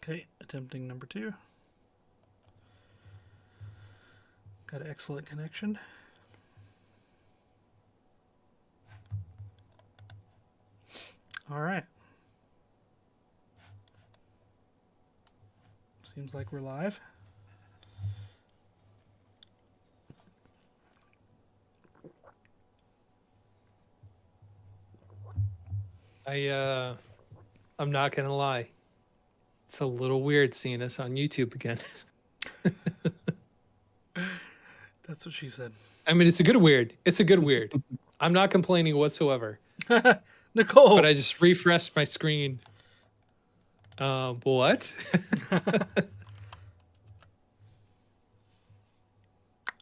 Okay, attempting number 2. Got an excellent connection. All right. Seems like we're live. I'm not gonna lie. It's a little weird seeing us on YouTube again. That's what she said. I mean, it's a good weird. It's a good weird. I'm not complaining whatsoever. Nicole! But I just refreshed my screen. What?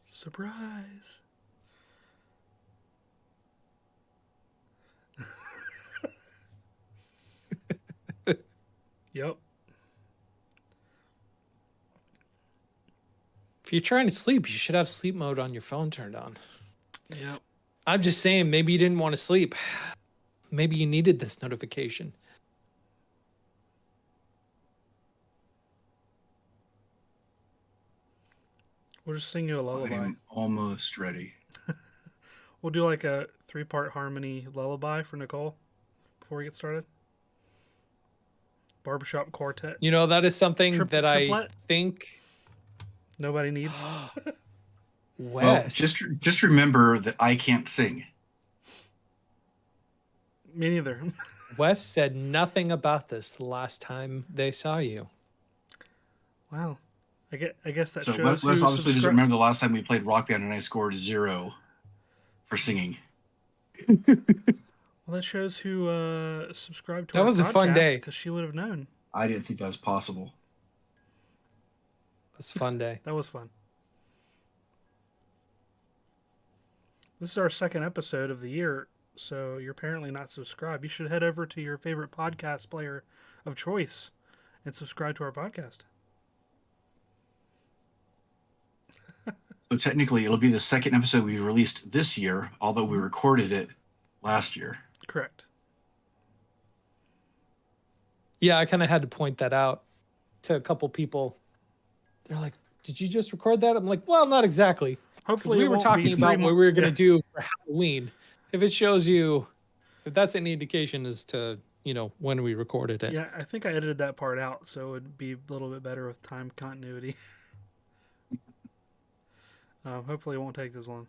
Surprise! Yep. If you're trying to sleep, you should have sleep mode on your phone turned on. Yep. I'm just saying, maybe you didn't want to sleep. Maybe you needed this notification. We'll just sing you a lullaby. I'm almost ready. We'll do like a 3-part harmony lullaby for Nicole before we get started. Barbershop quartet. You know, that is something that triplet? I think Nobody needs. Well, just remember that I can't sing. Me neither. Wes said nothing about this the last time they saw you. Wow. I guess that So shows Wes who obviously doesn't remember the last time we played Rock Band and I scored 0 for singing. Well, that shows who subscribed to That our was a fun podcast, day. because she would have known. I didn't think that was possible. It was a fun day. That was fun. This is our second episode of the year, so you're apparently not subscribed. You should head over to your favorite podcast player of choice and subscribe to our podcast. So technically, it'll be the second episode we released this year, although we recorded it last year. Correct. Yeah, I kind of had to point that out to a couple people. They're like, "Did you just record that?" I'm like, "Well, not exactly." Hopefully, We it were won't talking be about 3 what we were going to yeah. do for Halloween. If it shows you, if that's any indication as to, you know, when we recorded it. Yeah, I think I edited that part out, so it would be a little bit better with time continuity. Hopefully, it won't take this long.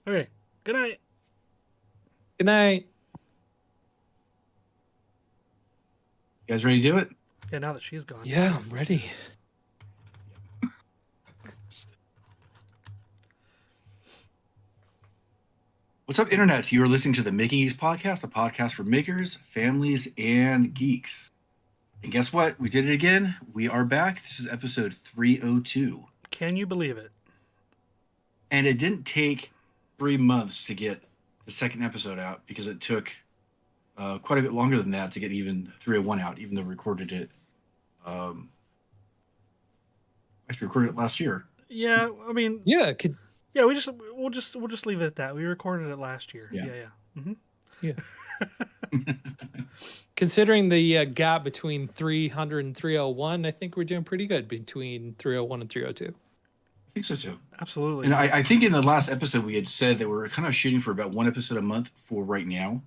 Okay. Good night. Good night. You guys ready to do it? Yeah, now that she's gone. Yeah, I'm ready. What's up, Internet? You are listening to the Making Geeks podcast, a podcast for makers, families, and geeks. And guess what? We did it again. We are back. This is episode 302. Can you believe it? And it didn't take 3 months to get the second episode out because it took quite a bit longer than that to get even 301 out, even though we recorded it. Actually, recorded it last year. Yeah, I mean, Yeah, yeah, we'll just leave it at that. We recorded it last year. Yeah. Yeah. Mm-hmm. yeah. Considering the gap between 300 and 301, I think we're doing pretty good between 301 and 302. I think so too. Absolutely. And I think in the last episode we had said that we're kind of shooting for about 1 episode a month for right now.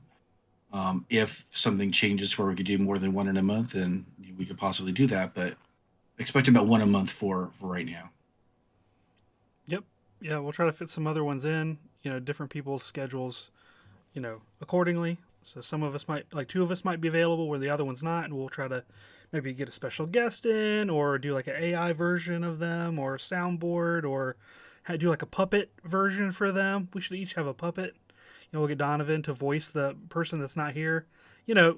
If something changes where we could do more than 1 in a month, then we could possibly do that. But expect about 1 a month for right now. Yep. Yeah, we'll try to fit some other ones in. You know, different people's schedules. You know, accordingly. So some of us might, like 2 of us might be available where the other one's not, and we'll try to maybe get a special guest in, or do like an AI version of them, or a soundboard, or do like a puppet version for them. We should each have a puppet. You know, we'll get Donovan to voice the person that's not here. You know,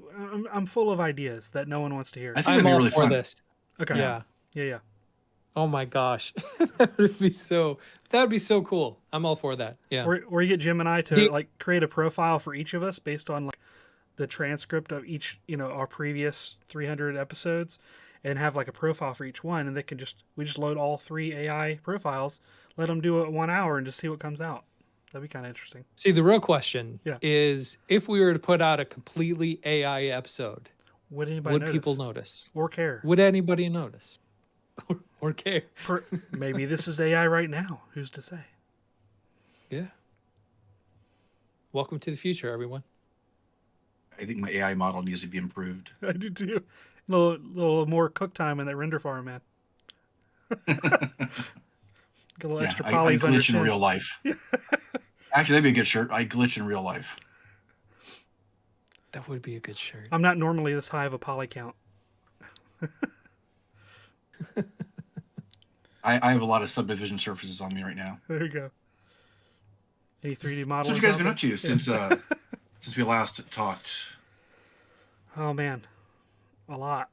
I'm full of ideas that no one wants to hear. I think I'm that'd be all really for fun. this. Okay. Yeah. Yeah. Oh my gosh. That'd be so cool. I'm all for that. Yeah. Or you get Jim and I to like create a profile for each of us based on like the transcript of each, you know, our previous 300 episodes, and have like a profile for each one, and they can we just load all 3 AI profiles, let them do it 1 hour, and just see what comes out. That'd be kind of interesting. See, the real question Yeah. is, if we were to put out a completely AI episode, Would anybody would notice? people notice? Or care? Would anybody notice? Or care? Maybe this is AI right now. Who's to say? Yeah. Welcome to the future, everyone. I think my AI model needs to be improved. I do too. A little more cook time in that render farm, man. Get a little extra I polys on your glitch in chin. real life. Actually, that'd be a good shirt. I glitch in real life. That would be a good shirt. I'm not normally this high of a poly count. I have a lot of subdivision surfaces on me right now. There you go. Any 3D models? So what you guys been up to since since we last talked? Oh man, a lot.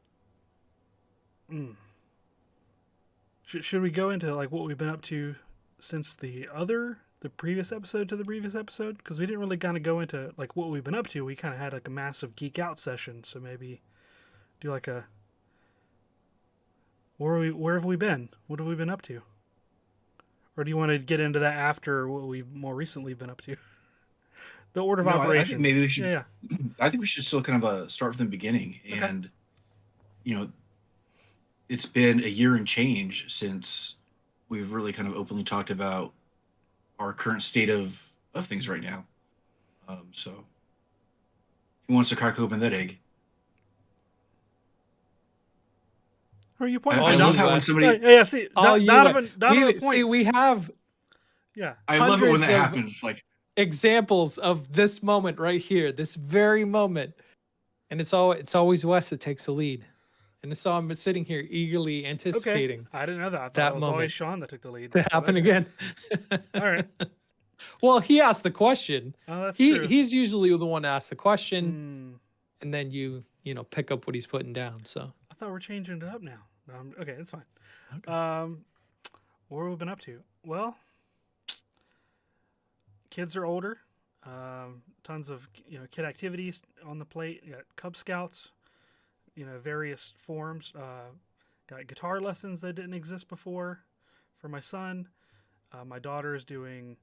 Should we go into like what we've been up to since the previous episode to the previous episode? Because we didn't really kind of go into like what we've been up to. We kind of had like a massive geek out session. So maybe do like a where have we been? What have we been up to? Or do you want to get into that after what we've more recently been up to? The order of operations. I think maybe we should. Yeah. I think we should still kind of start from the beginning, Okay. and it's been a year and change since we've really kind of openly talked about our current state of things right now. So, who wants to crack open that egg? Or you point? I love how when somebody. Yeah. See, All you- Donovan points. See, we have Yeah. I love it when that hundreds of- happens. Like, examples of this moment right here, this very moment, and it's always Wes that takes the lead. And so I'm sitting here eagerly anticipating Okay. I didn't know that. I thought that it was moment always Sean that took the lead. to happen again. All right. Well, he asked the question. Oh, that's true. He's usually the one to ask the question, Hmm. and then you pick up what he's putting down. So I thought we're changing it up now. Okay, that's fine. Okay. What have we been up to? Well, kids are older. Tons of kid activities on the plate. You got Cub Scouts, various forms. Got guitar lessons that didn't exist before for my son. My daughter is doing.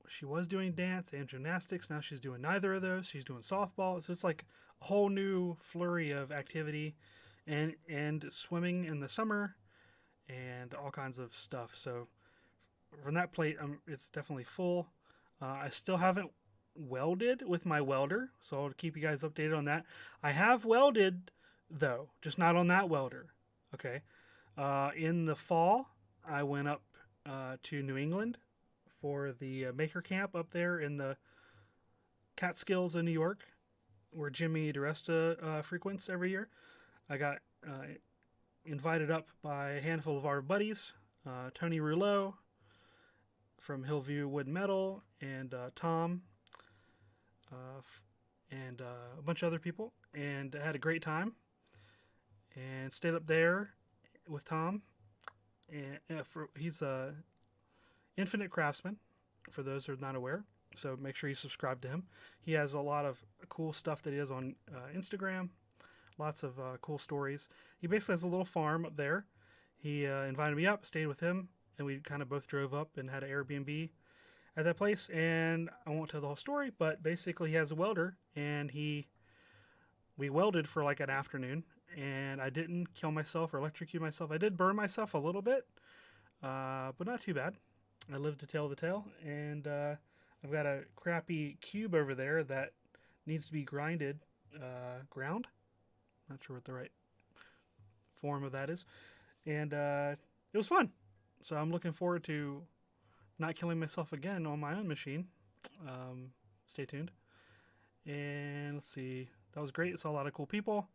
She was doing dance and gymnastics. Now she's doing neither of those. She's doing softball. So it's like a whole new flurry of activity, and swimming in the summer, and all kinds of stuff. So from that plate, it's definitely full. I still haven't welded with my welder, so I'll keep you guys updated on that. I have welded, though, just not on that welder. Okay. In the fall, I went up to New England for the Maker Camp up there in the Catskills in New York, where Jimmy DeResta frequents every year. I got invited up by a handful of our buddies, Tony Rouleau from Hillview Wood Metal, and Tom, and a bunch of other people, and I had a great time, and stayed up there with Tom, and he's a Infinite Craftsman, for those who are not aware, so make sure you subscribe to him. He has a lot of cool stuff that he does on Instagram, lots of cool stories. He basically has a little farm up there. He invited me up, stayed with him, and we kind of both drove up and had an Airbnb at that place. And I won't tell the whole story, but basically he has a welder, and we welded for like an afternoon, and I didn't kill myself or electrocute myself. I did burn myself a little bit, but not too bad. I lived to tell the tale, and I've got a crappy cube over there that needs to be ground. Not sure what the right form of that is. And it was fun. So I'm looking forward to not killing myself again on my own machine. Stay tuned. And let's see. That was great. Saw a lot of cool people.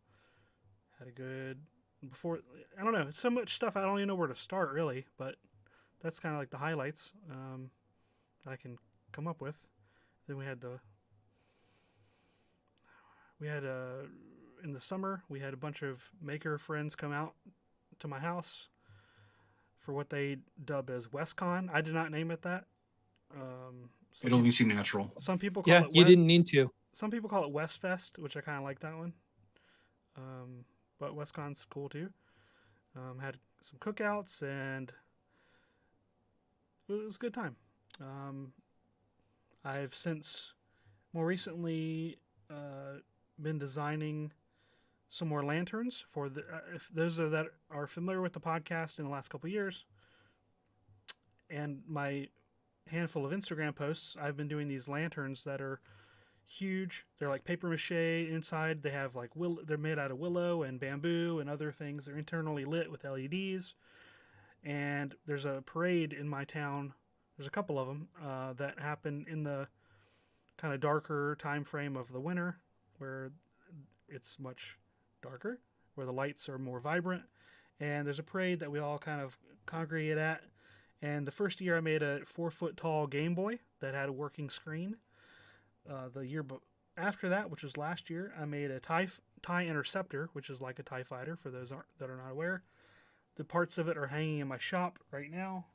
Had a good... I don't know. So much stuff I don't even know where to start, really. But that's kind of like the highlights that I can come up with. Then we had in the summer, we had a bunch of maker friends come out to my house for what they dub as WestCon. I did not name it that. it only seemed natural. Some people call yeah, it you didn't need to. Some people call it Westfest, which I kind of like that one. But WestCon's cool too. Had some cookouts, and it was a good time. Um, I've since more recently been designing some more lanterns for the. If those are that are familiar with the podcast in the last couple of years, and my handful of Instagram posts, I've been doing these lanterns that are huge. They're like paper mache inside. They have like they're made out of willow and bamboo and other things. They're internally lit with LEDs. And there's a parade in my town. There's a couple of them that happen in the kind of darker time frame of the winter, where it's much darker, where the lights are more vibrant. And there's a parade that we all kind of congregate at. And the first year I made a 4-foot tall Game Boy that had a working screen. The year after that, which was last year, I made a TIE Interceptor, which is like a TIE fighter for those that are not aware. The parts of it are hanging in my shop right now.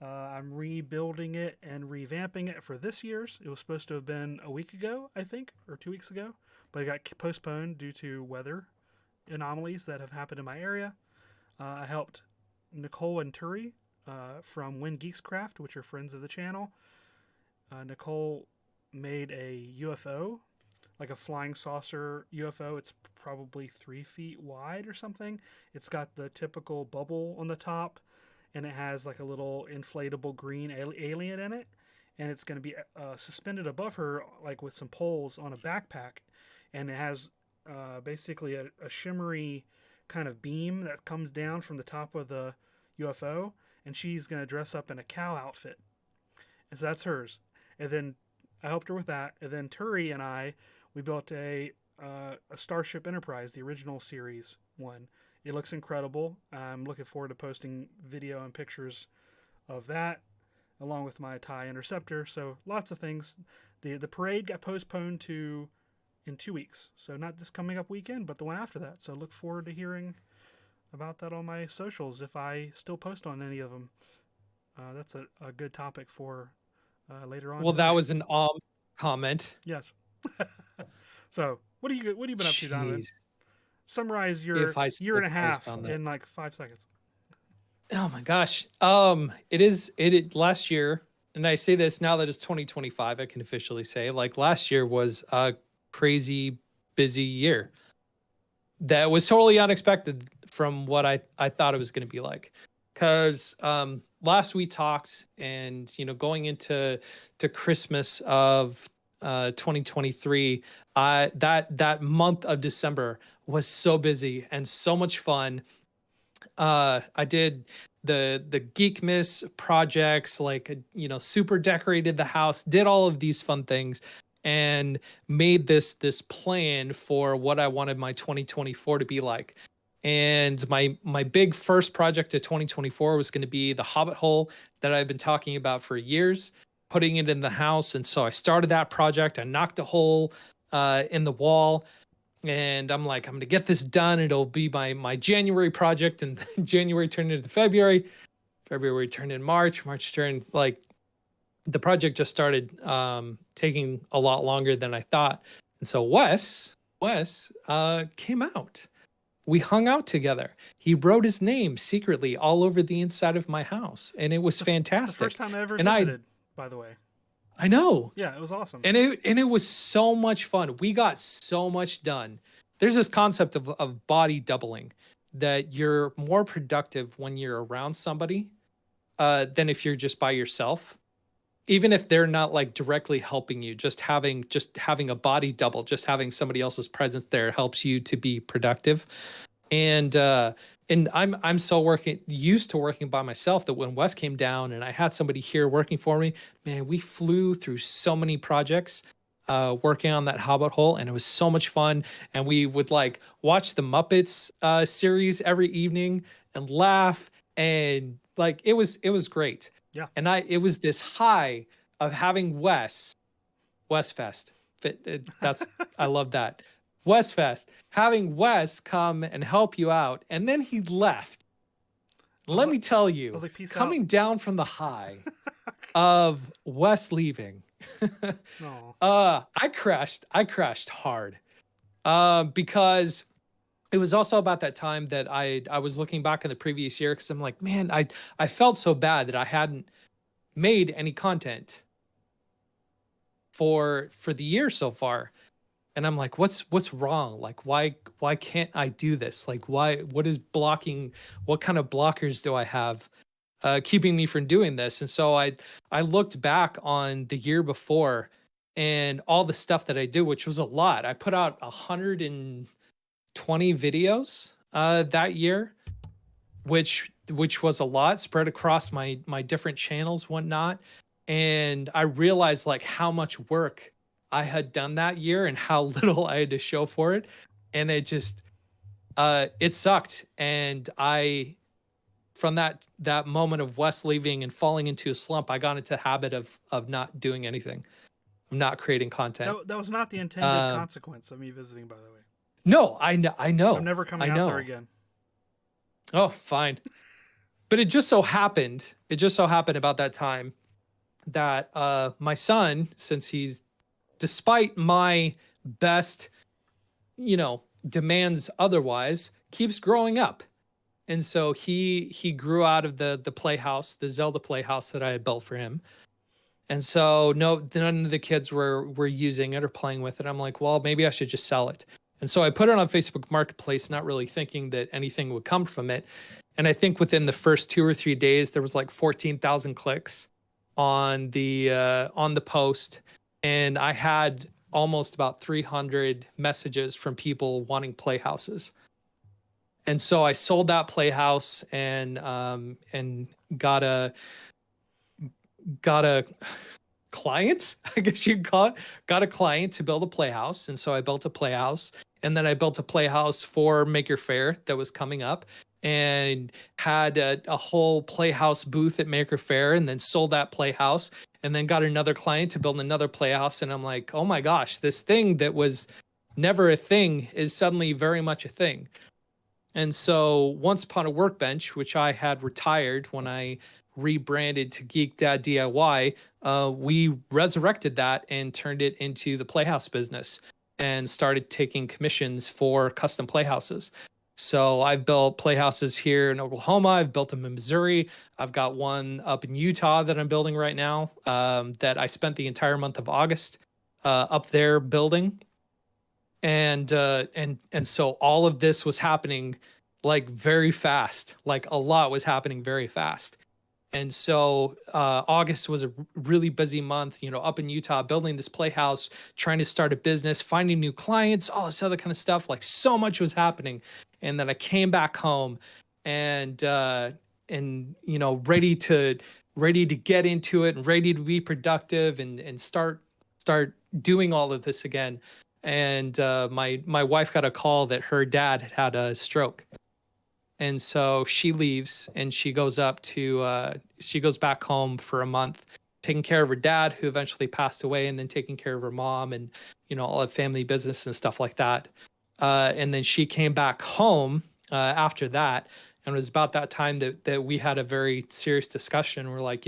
I'm rebuilding it and revamping it for this year's. It was supposed to have been a week ago, I think, or 2 weeks ago, but it got postponed due to weather anomalies that have happened in my area. I helped Nicole and Turi from Geeks, which are friends of the channel. Nicole made a UFO, like a flying saucer UFO. It's probably 3 feet wide or something. It's got the typical bubble on the top, and it has like a little inflatable green alien in it. And it's going to be suspended above her, like with some poles on a backpack. And it has basically a shimmery kind of beam that comes down from the top of the UFO. And she's going to dress up in a cow outfit. And so that's hers. And then I helped her with that. And then Turi and we built a Starship Enterprise, the original series one. It looks incredible. I'm looking forward to posting video and pictures of that, along with my TIE Interceptor. So lots of things. The parade got postponed in 2 weeks. So not this coming up weekend, but the one after that. So look forward to hearing about that on my socials if I still post on any of them. That's a good topic for later on. Well, tonight. that was an comment. Yes. So what have you been up to, Donovan? Jeez. Summarize your year and a half in like 5 seconds. Oh my gosh. It last year, and I say this now that it's 2025, I can officially say, like, last year was a crazy busy year. That was totally unexpected from what I thought it was going to be like. Because last we talked, and going into Christmas of 2023, that month of December was so busy and so much fun. I did the Geek Miss projects, like, super decorated the house, did all of these fun things, and made this plan for what I wanted my 2024 to be like. And my big first project of 2024 was going to be the Hobbit hole that I've been talking about for years, putting it in the house. And so I started that project. I knocked a hole in the wall, and I'm like, I'm going to get this done. It'll be my January project, and January turned into February turned in March turned, like, the project just started taking a lot longer than I thought. And so Wes came out. We hung out together. He wrote his name secretly all over the inside of my house, and it was fantastic. The first time I ever visited, by the way. I know. Yeah, it was awesome. And it was so much fun. We got so much done. There's this concept of body doubling, that you're more productive when you're around somebody than if you're just by yourself. Even if they're not like directly helping you, just having a body double, just having somebody else's presence there helps you to be productive. And I'm so used to working by myself that when Wes came down and I had somebody here working for me, man, we flew through so many projects working on that Hobbit hole, and it was so much fun. And we would like watch the Muppets series every evening and laugh, and like it was great. Yeah. And it was this high of having Westfest. That's I love that. Westfest, having Wes come and help you out, and then he left. Let me tell you, like, peace coming out. down from the high of Wes leaving, I crashed hard, because it was also about that time that I was looking back in the previous year, because I'm like, man, I felt so bad that I hadn't made any content for the year so far. And I'm like, what's wrong? Like, why can't I do this? Like, what is blocking? What kind of blockers do I have keeping me from doing this? And so I looked back on the year before and all the stuff that I did, which was a lot. I put out 120 videos that year, which was a lot spread across my different channels, whatnot. And I realized like how much work I had done that year and how little I had to show for it. And it just, it sucked. And from that moment of Wes leaving and falling into a slump, I got into the habit of not doing anything. I'm not creating content. That was not the intended consequence of me visiting, by the way. No, I know. I'm never coming out there again. Oh, fine. But it just so happened about that time that my son, since he's, despite my best, demands otherwise, keeps growing up. And so he grew out of the playhouse, the Zelda playhouse that I had built for him. And so none of the kids were using it or playing with it. I'm like, well, maybe I should just sell it. And so I put it on Facebook Marketplace, not really thinking that anything would come from it. And I think within the first 2 or 3 days, there was like 14,000 clicks on the post. And I had almost about 300 messages from people wanting playhouses. And so I sold that playhouse and got a client, I guess you'd call it. Got a client to build a playhouse. And so I built a playhouse. And then I built a playhouse for Maker Faire that was coming up, and had a whole playhouse booth at Maker Faire, and then sold that playhouse, and then got another client to build another playhouse. And I'm like, oh my gosh, this thing that was never a thing is suddenly very much a thing. And so Once Upon a Workbench, which I had retired when I rebranded to Geek Dad DIY, we resurrected that and turned it into the playhouse business and started taking commissions for custom playhouses. So I've built playhouses here in Oklahoma. I've built them in Missouri. I've got one up in Utah that I'm building right now, that I spent the entire month of August up there building. And so all of this was happening like very fast. Like a lot was happening very fast. And so August was a really busy month, up in Utah, building this playhouse, trying to start a business, finding new clients, all this other kind of stuff. Like so much was happening. And then I came back home and ready to get into it and ready to be productive and start doing all of this again. And my wife got a call that her dad had a stroke. And so she leaves and she goes back home for a month, taking care of her dad, who eventually passed away, and then taking care of her mom and, all the family business and stuff like that. And then she came back home after that. And it was about that time that we had a very serious discussion. We're like,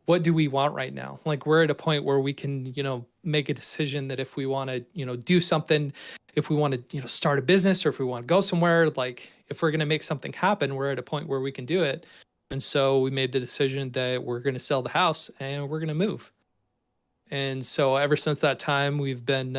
what do we want right now? Like, we're at a point where we can, make a decision that if we want to, do something, if we want to, start a business, or if we want to go somewhere, like if we're going to make something happen, we're at a point where we can do it. And so we made the decision that we're going to sell the house and we're going to move. And so ever since that time, we've been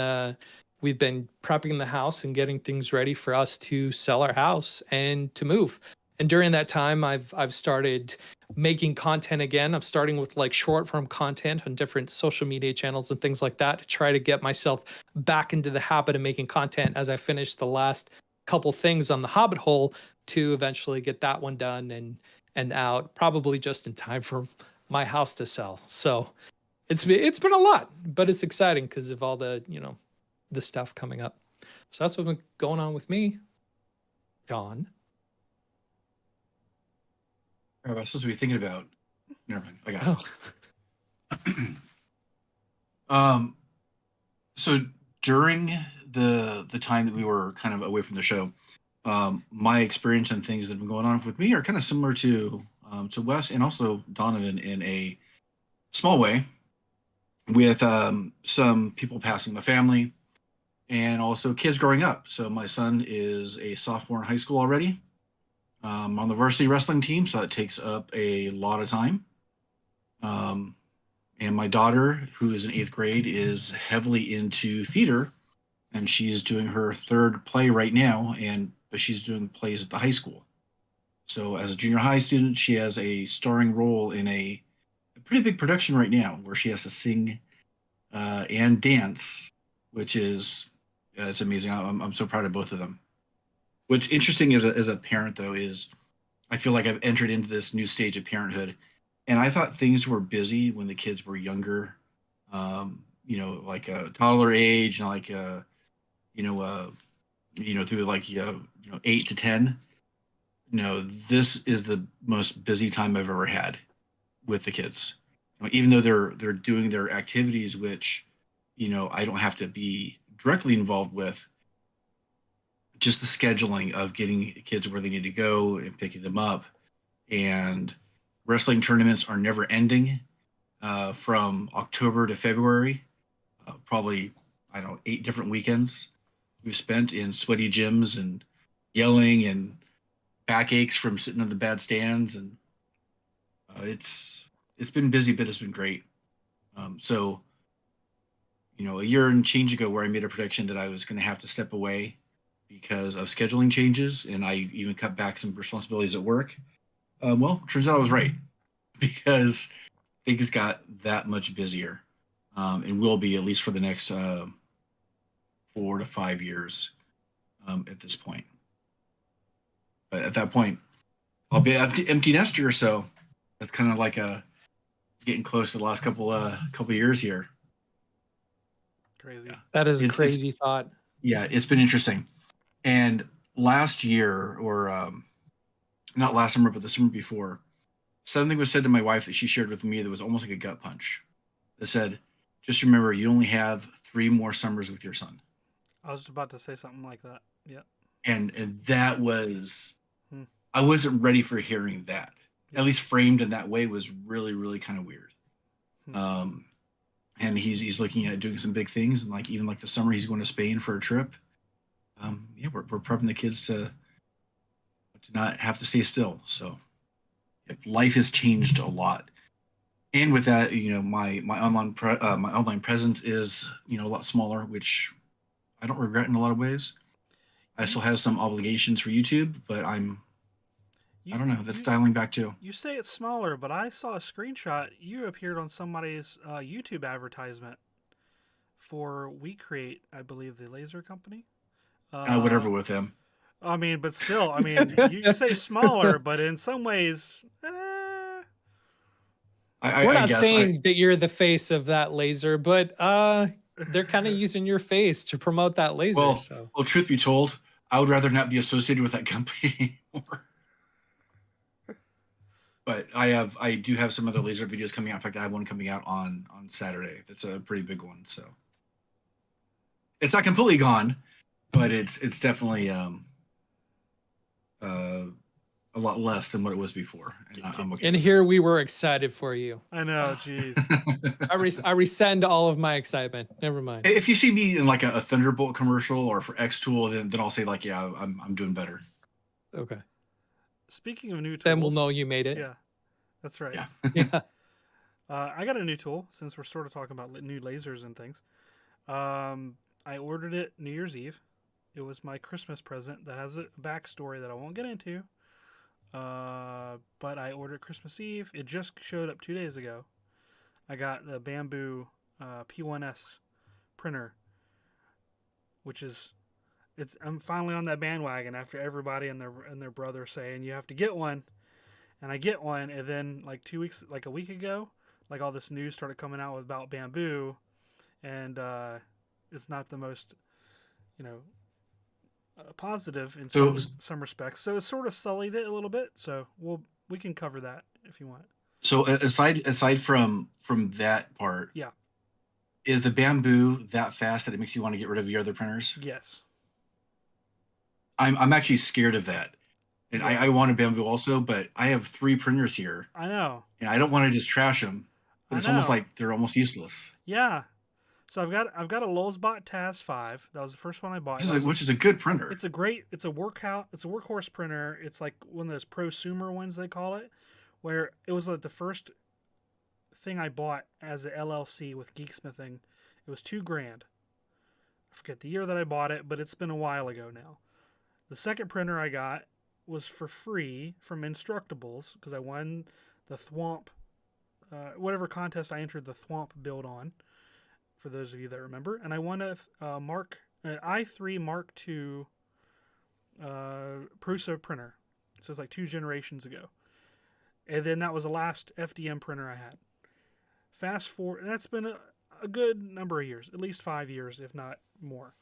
prepping the house and getting things ready for us to sell our house and to move. And during that time, I've started making content again. I'm starting with like short form content on different social media channels and things like that to try to get myself back into the habit of making content as I finish the last couple things on the Hobbit hole to eventually get that one done and out, probably just in time for my house to sell. So it's been a lot, but it's exciting because of all the, the stuff coming up. So that's what's been going on with me, John. I was supposed to be thinking about. Never mind. I got it. So during the time that we were kind of away from the show, my experience and things that have been going on with me are kind of similar to Wes and also Donovan in a small way, with some people passing the family and also kids growing up. So my son is a sophomore in high school already. On the varsity wrestling team, so that takes up a lot of time. Um, and my daughter, who is in 8th grade, is heavily into theater, and she is doing her third play right now. But she's doing plays at the high school. So as a junior high student, she has a starring role in a pretty big production right now, where she has to sing and dance, which is it's amazing. I'm so proud of both of them. What's interesting as a parent, though, is I feel like I've entered into this new stage of parenthood, and I thought things were busy when the kids were younger, like a toddler age, and like you know, uh, through like 8 to 10. No, this is the most busy time I've ever had with the kids. Even though they're doing their activities, which I don't have to be directly involved with, just the scheduling of getting kids where they need to go and picking them up. And wrestling tournaments are never ending from October to February. Probably, I don't know, 8 different weekends we've spent in sweaty gyms and yelling and backaches from sitting in the bad stands. And it's been busy, but it's been great. So, a year and change ago, where I made a prediction that I was going to have to step away because of scheduling changes, and I even cut back some responsibilities at work. Well, turns out I was right, because things got that much busier, and will be at least for the next 4 to 5 years at this point. But at that point, I'll be empty nester, so that's kind of like getting close to the last couple years here. Crazy. Yeah. That is a It's- crazy thought. Yeah, it's been interesting. And last year, or not last summer, but the summer before, something was said to my wife that she shared with me that was almost like a gut punch. That said, just remember, you only have 3 more summers with your son. I was about to say something like that. Yeah. And that was, Hmm. I wasn't ready for hearing that. Yeah. At least framed in that way was really, really kind of weird. Hmm. And he's looking at doing some big things, and even like the summer he's going to Spain for a trip. Yeah, we're prepping the kids to not have to stay still. So life has changed a lot. And with that, my online presence is a lot smaller, which I don't regret in a lot of ways. I still have some obligations for YouTube, but I don't know. That's dialing back too. You say it's smaller, but I saw a screenshot. You appeared on somebody's YouTube advertisement for We Create, I believe, the laser company. Whatever with them. I mean, but still, I mean, you say smaller, but in some ways, We're I not guess saying that you're the face of that laser, but they're kind of using your face to promote that laser. Well, truth be told, I would rather not be associated with that company anymore. But I do have some other laser videos coming out. In fact, I have one coming out on Saturday. That's a pretty big one. So it's not completely gone, but it's definitely a lot less than what it was before. And I'm okay. And here we were excited for you. I know, jeez. I rescind all of my excitement. Never mind. If you see me in like a Thunderbolt commercial or for X Tool, then I'll say like, yeah, I'm doing better. Okay. Speaking of new tools, Then we'll know you made it. Yeah, that's right. Yeah. Yeah. I got a new tool since we're sort of talking about new lasers and things. I ordered it New Year's Eve. It was my Christmas present that has a backstory that I won't get into. But I ordered Christmas Eve. It just showed up 2 days ago. I got the Bamboo P1S printer, which is I'm finally on that bandwagon after everybody and their brother saying you have to get one, and I get one, and then like a week ago, like all this news started coming out about Bamboo, and it's not the most, positive in some respects. So it sort of sullied it a little bit. So we can cover that if you want. So aside from that part, Yeah. Is the Bamboo that fast that it makes you want to get rid of your other printers? Yes. I'm actually scared of that. And Yeah. I want a Bamboo also, but I have 3 printers here. I know. And I don't want to just trash them. But it's almost like they're almost useless. Yeah. So I've got a Lulzbot TAS 5. That was the first one I bought. Which is a good printer. It's a workhorse printer. It's like one of those prosumer ones they call it, where it was like the first thing I bought as a LLC with Geeksmithing, it was $2,000. I forget the year that I bought it, but it's been a while ago now. The second printer I got was for free from Instructables because I won the Thwomp, whatever contest I entered the Thwomp build on, for those of you that remember. And I won an i3 Mark II Prusa printer. So it's like 2 generations ago. And then that was the last FDM printer I had. Fast forward, and that's been a good number of years, at least 5 years, if not more.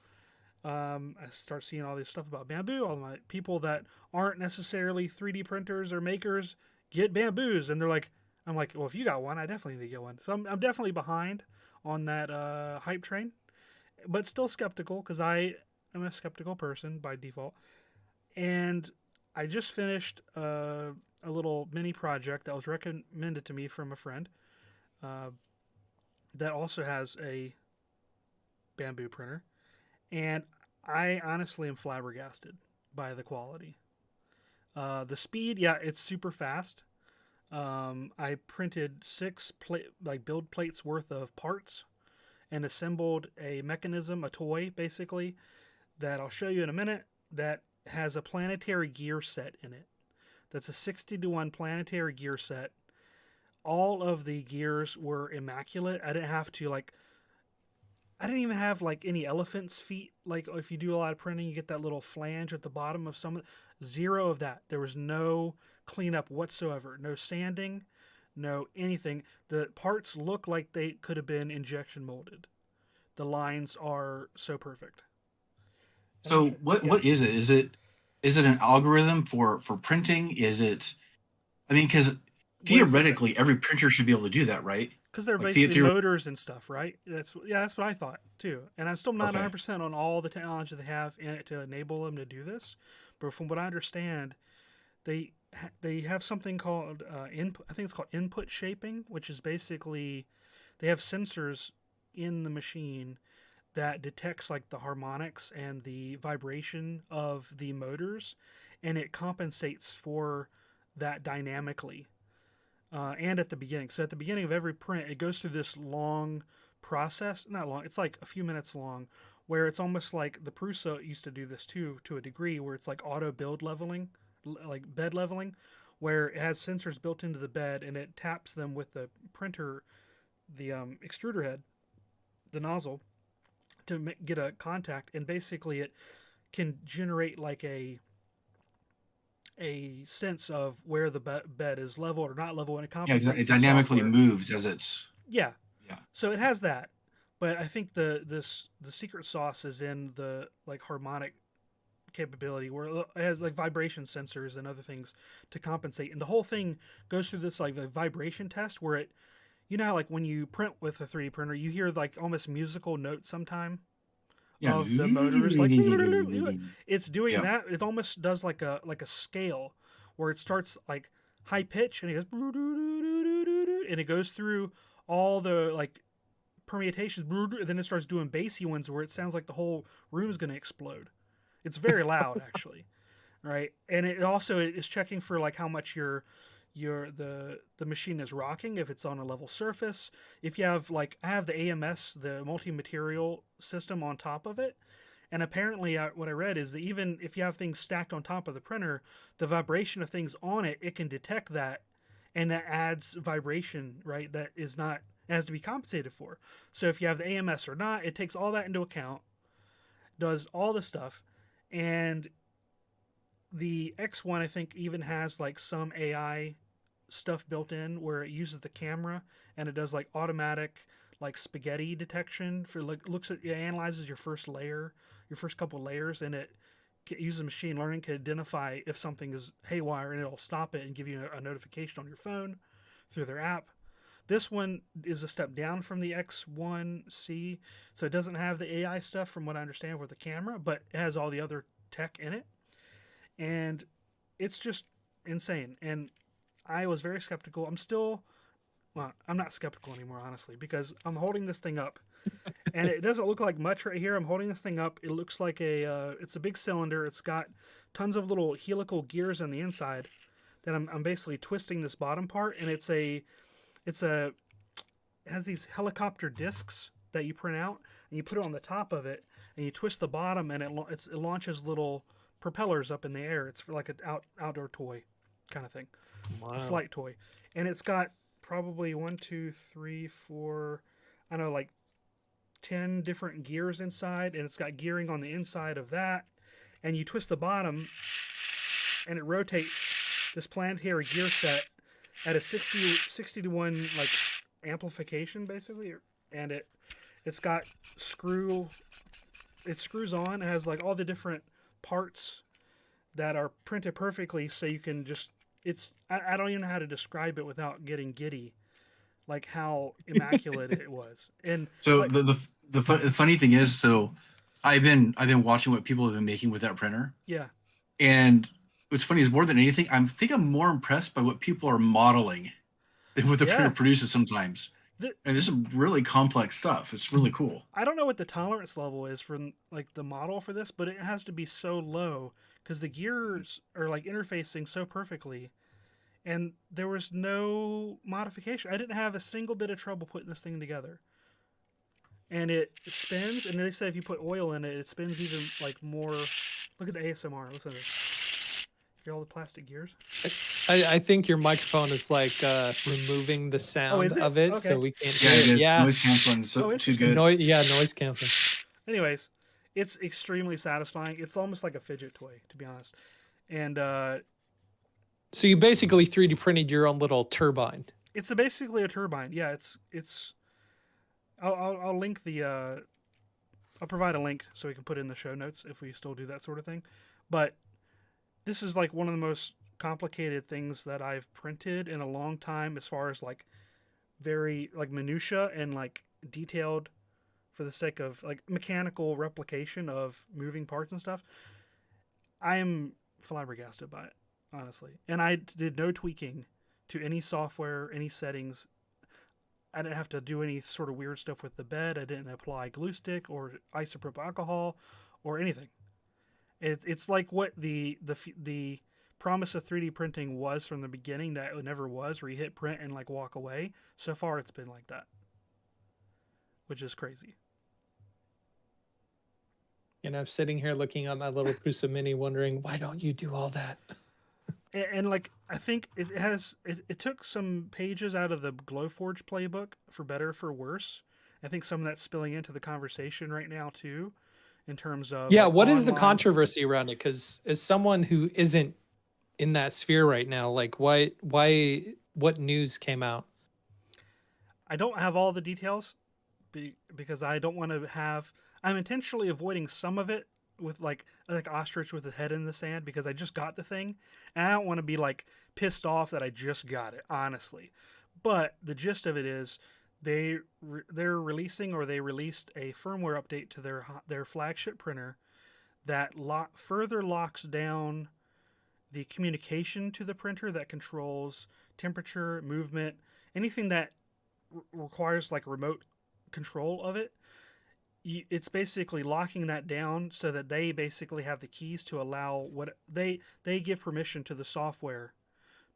I start seeing all this stuff about Bamboo. All my people that aren't necessarily 3D printers or makers get Bamboos, and they're like, I'm like, well, if you got one, I definitely need to get one. So I'm definitely behind on that hype train, but still skeptical because I am a skeptical person by default. And I just finished a little mini project that was recommended to me from a friend that also has a Bamboo printer. And I honestly am flabbergasted by the quality. The speed, yeah, it's super fast. I printed 6 build plates worth of parts and assembled a mechanism, a toy basically, that I'll show you in a minute, that has a planetary gear set in it. That's a 60-to-1 planetary gear set. All of the gears were immaculate. I didn't even have like any elephant's feet. Like if you do a lot of printing, you get that little flange at the bottom of some. Zero of that. There was no cleanup whatsoever. No sanding, no anything. The parts look like they could have been injection molded. The lines are so perfect. So what is it? Is it an algorithm for printing? Is it? I mean, because theoretically, every printer should be able to do that, right? Because they're basically motors and stuff, right? That's what I thought too. And I'm still not 100% on all the technology they have in it to enable them to do this. But from what I understand, they have something called input. I think it's called input shaping, which is basically they have sensors in the machine that detects like the harmonics and the vibration of the motors, and it compensates for that dynamically. And at the beginning. So at the beginning of every print, it goes through this long process. Not long, it's like a few minutes long, where it's almost like the Prusa used to do this too, to a degree, where it's like auto build leveling, like bed leveling, where it has sensors built into the bed and it taps them with the printer, the extruder head, the nozzle, to get a contact. And basically it can generate like a sense of where the bed is level or not level, and it compensates. Yeah, it dynamically moves as it's. Yeah. So it has that, but I think the secret sauce is in the like harmonic capability, where it has like vibration sensors and other things to compensate, and the whole thing goes through this like a vibration test where it, you know how like when you print with a 3D printer, you hear like almost musical notes sometime. Yeah. Of the motors, like it's doing that. It almost does like a scale where it starts like high pitch and it goes and it goes through all the like permutations, and then it starts doing bassy ones where it sounds like the whole room is going to explode. It's very loud actually, right? And it also is checking for like how much the machine is rocking, if it's on a level surface. If you have like, I have the AMS, the multi-material system on top of it, and apparently what I read is that even if you have things stacked on top of the printer, the vibration of things on it, it can detect that, and that adds vibration, right? That is not, it has to be compensated for. So if you have the AMS or not, it takes all that into account, does all the stuff. And the X1, I think, even has like some AI stuff built in where it uses the camera and it does like automatic like spaghetti detection for like it analyzes your first layer, your first couple layers, and it uses machine learning to identify if something is haywire, and it'll stop it and give you a notification on your phone through their app. This one is a step down from the X1C, so it doesn't have the AI stuff from what I understand with the camera, but it has all the other tech in it. And it's just insane. And I was very skeptical. I'm not skeptical anymore, honestly, because I'm holding this thing up. And it doesn't look like much right here. I'm holding this thing up. It looks like it's a big cylinder. It's got tons of little helical gears on the inside that I'm basically twisting this bottom part. And it's a has these helicopter discs that you print out, and you put it on the top of it, and you twist the bottom, and it launches little propellers up in the air. It's for like an outdoor toy kind of thing, a flight toy, and it's got probably 1, 2, 3, 4, I don't know, like 10 different gears inside, and it's got gearing on the inside of that, and you twist the bottom, and it rotates this planetary gear set at a 60 to 1 like amplification basically, and it's got it screws on. It has like all the different parts that are printed perfectly, so you can just I don't even know how to describe it without getting giddy, like how immaculate it was. And So like, the funny thing is, so I've been watching what people have been making with that printer, yeah, and what's funny is more than anything, I'm more impressed by what people are modeling than what the printer yeah. produces sometimes. The, And there's some really complex stuff. It's really cool. I don't know what the tolerance level is for like the model for this, but it has to be so low because the gears are like interfacing so perfectly, and there was no modification. I didn't have a single bit of trouble putting this thing together, and it spins. And they say if you put oil in it, it spins even like more. Look at the ASMR. Listen to this. Hear all the plastic gears? I think your microphone is like removing the sound is it? of it, Okay. so we can't Yeah, hear it it. is. Yeah, Noise canceling is Oh, too interesting. good. noise canceling. Anyways, it's extremely satisfying. It's almost like a fidget toy, to be honest. And So you basically 3D printed your own little turbine. it's basically a turbine. Yeah, it's. I'll link the. I'll provide a link so we can put it in the show notes if we still do that sort of thing. But this is like one of the most complicated things that I've printed in a long time, as far as like very like minutia and like detailed, for the sake of like mechanical replication of moving parts and stuff. I am flabbergasted by it, honestly. And I did no tweaking to any software, any settings. I didn't have to do any sort of weird stuff with the bed. I didn't apply glue stick or isopropyl alcohol or anything. It's like what the promise of 3D printing was from the beginning, that it never was, where you hit print and like walk away. So far, it's been like that, which is crazy. And I'm sitting here looking at my little Prusa Mini, wondering why don't you do all that? And like I think it took some pages out of the Glowforge playbook, for better or for worse. I think some of that's spilling into the conversation right now too, in terms of Yeah, like, what is the online. controversy around it? Because as someone who isn't in that sphere right now, like what news came out? I don't have all the details because I don't want to have. I'm intentionally avoiding some of it with like ostrich with his head in the sand, because I just got the thing and I don't want to be like pissed off that I just got it, honestly. But the gist of it is they're releasing, or they released a firmware update to their flagship printer that further locks down the communication to the printer that controls temperature, movement, anything that requires like remote control of it. It's basically locking that down so that they basically have the keys to allow what they give permission to the software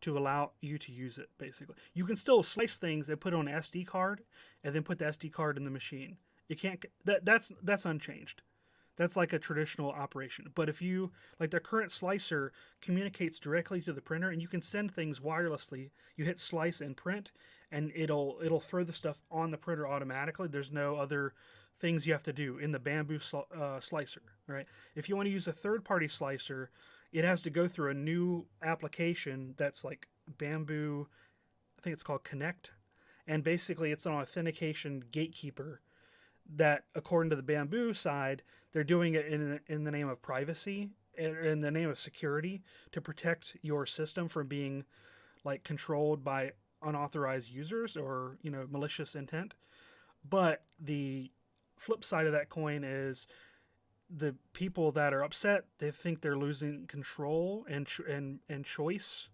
to allow you to use it. Basically, you can still slice things and put it on an SD card and then put the SD card in the machine. You can't. That's unchanged. That's like a traditional operation. But if you like, the current slicer communicates directly to the printer, and you can send things wirelessly. You hit slice and print, and it'll throw the stuff on the printer automatically. There's no other things you have to do in the bamboo slicer, right? If you want to use a third-party slicer, it has to go through a new application that's like Bamboo. I think it's called Connect, and basically it's an authentication gatekeeper that, according to the Bamboo side, they're doing it in the name of privacy, in the name of security, to protect your system from being like controlled by unauthorized users or malicious intent. But the flip side of that coin is the people that are upset. They think they're losing control, and choice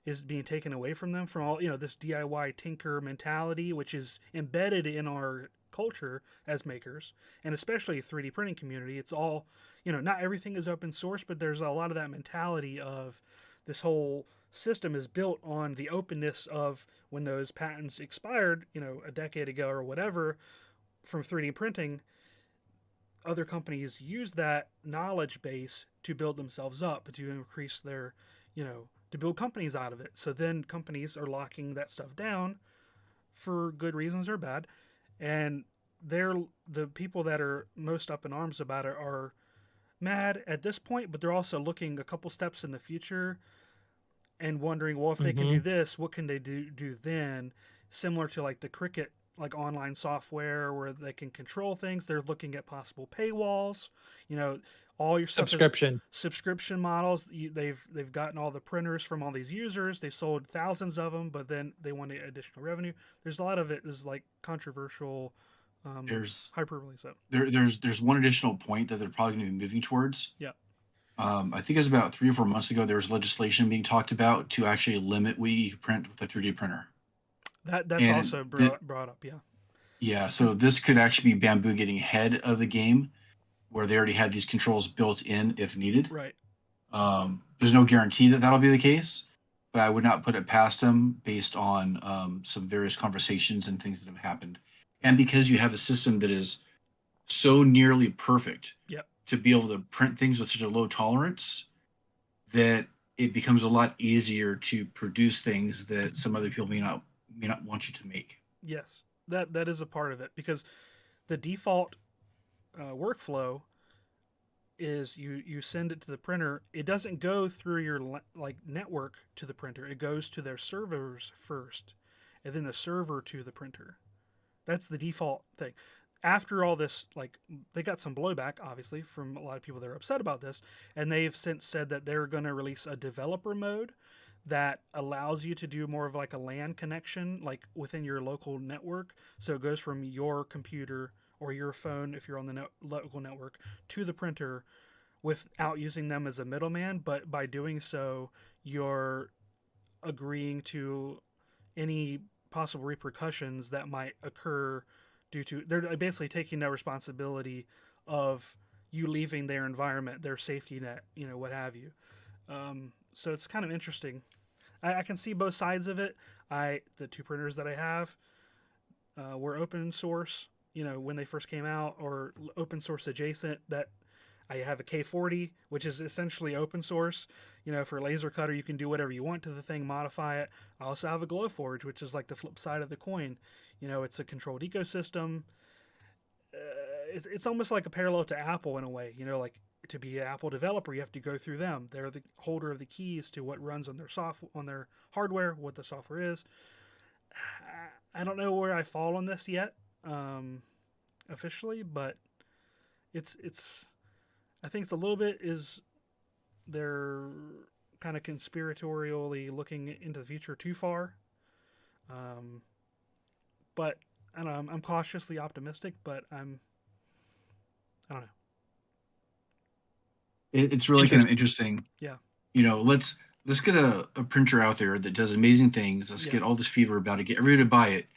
is being taken away from them, from all this DIY tinker mentality, which is embedded in our culture as makers, and especially 3D printing community. It's all, not everything is open source, but there's a lot of that mentality of this whole system is built on the openness of when those patents expired, a decade ago or whatever, from 3D printing. Other companies use that knowledge base to build themselves up, to increase their, to build companies out of it. So then companies are locking that stuff down for good reasons or bad, and they're the people that are most up in arms about it are mad at this point, but they're also looking a couple steps in the future and wondering, well, if they can do this, what can they do then? Similar to like the Cricket, like online software where they can control things. They're looking at possible paywalls. All your stuff Subscription. is subscription models. They've gotten all the printers from all these users. They've sold thousands of them, but then they want additional revenue. There's a lot of it is like controversial. There's hyperbole. So there's one additional point that they're probably going to be moving towards. Yeah. I think it was about 3 or 4 months ago. There was legislation being talked about to actually limit what you can print with a 3D printer. That's And also brought up. Yeah. Yeah, so this could actually be Bamboo getting ahead of the game, where they already had these controls built in if needed. Right. There's no guarantee that that'll be the case, but I would not put it past them based on some various conversations and things that have happened, and because you have a system that is so nearly perfect. Yep. To be able to print things with such a low tolerance, that it becomes a lot easier to produce things that some other people may not want you to make. Yes, that is a part of it, because the default workflow is you send it to the printer. It doesn't go through your network to the printer. It goes to their servers first, and then the server to the printer. That's the default thing. After all this, they got some blowback, obviously, from a lot of people that are upset about this, and they've since said that they're going to release a developer mode that allows you to do more of like a LAN connection, like within your local network. So it goes from your computer or your phone, if you're on the local network, to the printer without using them as a middleman. But by doing so, you're agreeing to any possible repercussions that might occur due to, they're basically taking no responsibility of you leaving their environment, their safety net, what have you. So it's kind of interesting. I can see both sides of it. The 2 printers that I have were open source, when they first came out, or open source adjacent. That I have a K40, which is essentially open source. For a laser cutter, you can do whatever you want to the thing, modify it. I also have a Glowforge, which is like the flip side of the coin. It's a controlled ecosystem. It's almost like a parallel to Apple in a way. Like to be an Apple developer, you have to go through them. They're the holder of the keys to what runs on their on their hardware, what the software is. I don't know where I fall on this yet, officially, but it's. I think it's a little bit is they're kind of conspiratorially looking into the future too far. But I don't know. I'm cautiously optimistic, but I don't know. It's really kind of interesting. Yeah. Let's get a printer out there that does amazing things. Let's get all this fever about it, get everybody to buy it,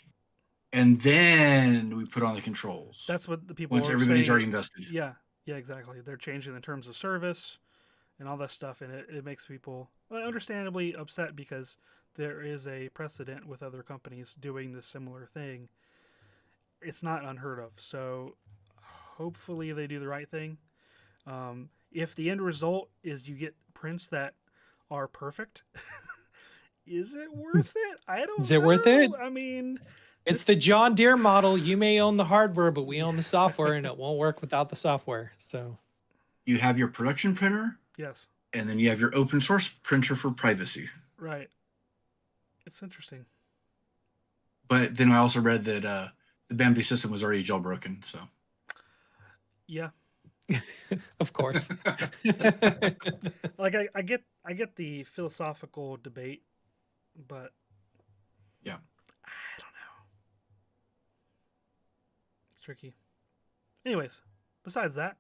and then we put on the controls. That's what the people once are everybody's saying. already invested. Yeah, exactly. They're changing the terms of service and all that stuff, and it makes people understandably upset because there is a precedent with other companies doing this similar thing. It's not unheard of, so hopefully they do the right thing. If the end result is you get prints that are perfect, is it worth it? I don't know. Is it worth it? I mean, it's the John Deere model. You may own the hardware, but we own the software, and it won't work without the software. So you have your production printer. Yes. And then you have your open source printer for privacy. Right. It's interesting. But then I also read that the Bamboo system was already jailbroken. So. Yeah. Of course. Like I get the philosophical debate, but yeah, I don't know. It's tricky. Anyways, besides that,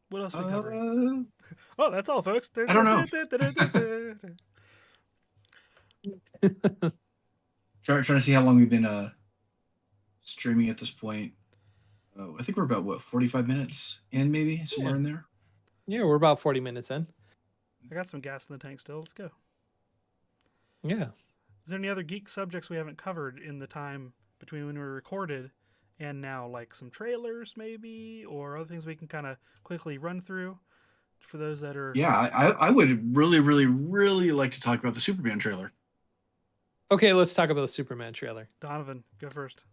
what else are we covering? Oh, that's all, folks. I don't know. Trying to see how long we've been streaming at this point. I think we're about 45 minutes in, maybe somewhere in there. Yeah, we're about 40 minutes in. I got some gas in the tank still. Let's go. Yeah. Is there any other geek subjects we haven't covered in the time between when we recorded and now? Like some trailers, maybe, or other things we can kind of quickly run through for those that are. Yeah, I would really, really, really like to talk about the Superman trailer. Okay, let's talk about the Superman trailer. Donovan, go first.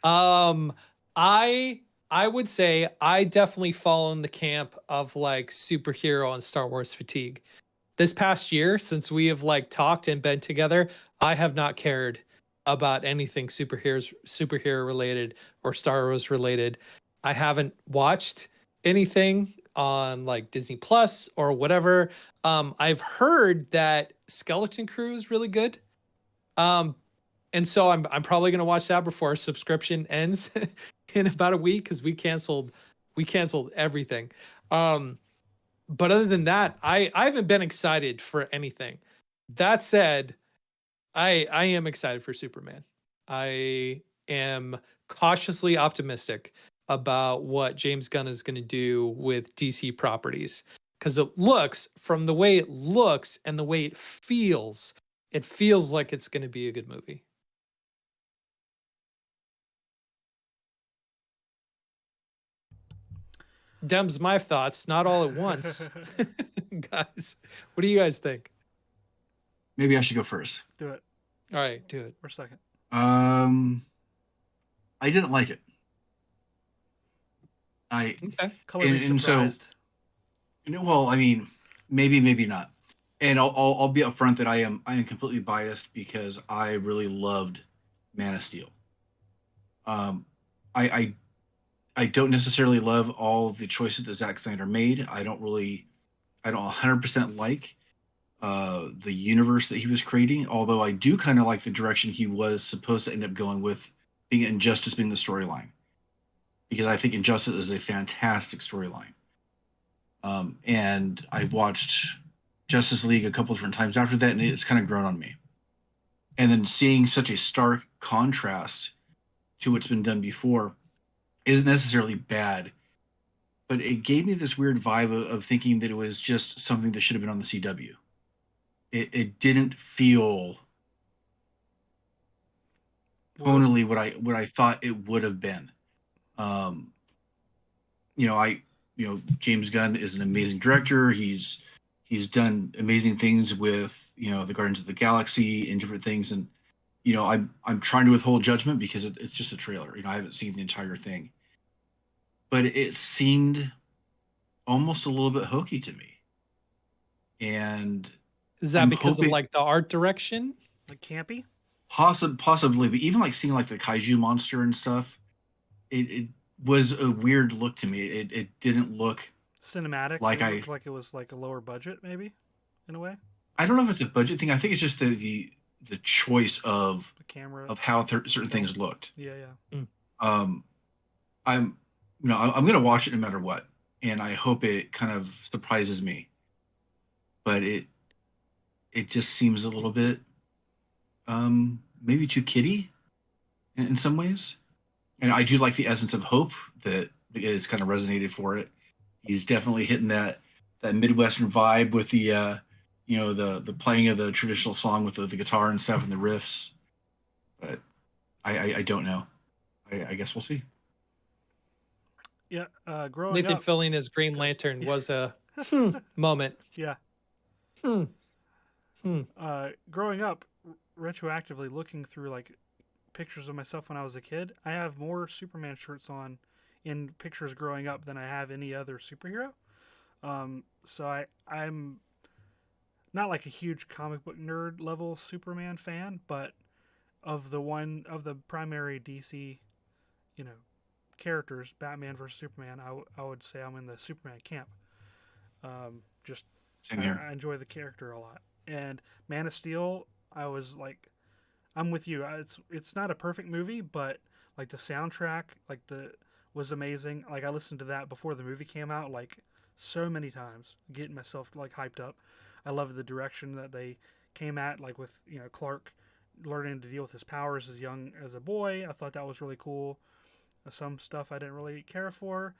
Um, I would say I definitely fall in the camp of like superhero and Star Wars fatigue. This past year, since we have like talked and been together, I have not cared about anything superhero related or Star Wars related. I haven't watched anything on like Disney Plus or whatever. I've heard that Skeleton Crew is really good. Um, and so I'm probably gonna watch that before our subscription ends in about a week because we canceled everything. Um, but other than that, I haven't been excited for anything. That said, I am excited for Superman. I am cautiously optimistic about what James Gunn is going to do with DC properties because it looks, from the way it looks and the way it feels like it's going to be a good movie. Dems my thoughts, not all at once. Guys, what do you guys think? Maybe I should go first. Do it. All right, do it. Or second. I didn't like it. Okay. Color me and so surprised. well, I mean, maybe not. And I'll be upfront that I am completely biased because I really loved Man of Steel. Um, I I I don't necessarily love all the choices that Zack Snyder made. I don't 100% like the universe that he was creating. Although I do kind of like the direction he was supposed to end up going with, being Injustice being the storyline, because I think Injustice is a fantastic storyline. And I've watched Justice League a couple different times after that, and it's kind of grown on me. And then seeing such a stark contrast to what's been done before isn't necessarily bad, but it gave me this weird vibe of thinking that it was just something that should have been on the CW. It didn't feel tonally what I thought it would have been. Um, you know, James Gunn is an amazing director. He's done amazing things with the Guardians of the Galaxy and different things, and I'm trying to withhold judgment because it's just a trailer. I haven't seen the entire thing, but it seemed almost a little bit hokey to me, and Is that I'm because of hoping like the art direction? Like campy? possibly, but even like seeing like the kaiju monster and stuff, it was a weird look to me. It didn't look Cinematic? like It looked like it was like a lower budget, maybe, in a way. I don't know if it's a budget thing. I think it's just the choice The camera. of how certain things looked. Yeah, yeah. Um, I'm I'm gonna watch it no matter what, and I hope it kind of surprises me. But it just seems a little bit maybe too kiddie in some ways. And I do like the essence of hope that is kind of resonated for it. He's definitely hitting that Midwestern vibe with the the playing of the traditional song with the guitar and stuff and the riffs. But I don't know. I guess we'll see. Yeah. Growing Nathan up. filling his Green Lantern was a moment. Yeah. Hmm. Growing up, retroactively looking through like pictures of myself when I was a kid, I have more Superman shirts on in pictures growing up than I have any other superhero. So I'm not like a huge comic book nerd level Superman fan, but of the primary DC, you know, characters, Batman versus Superman, I would say I'm in the Superman camp. Just Same here. I enjoy the character a lot. And Man of Steel, I was like, I'm with you. It's not a perfect movie, but like the soundtrack, was amazing. Like I listened to that before the movie came out, like so many times, getting myself like hyped up. I love the direction that they came at, like with Clark learning to deal with his powers as a boy. I thought that was really cool. Some stuff I didn't really care for,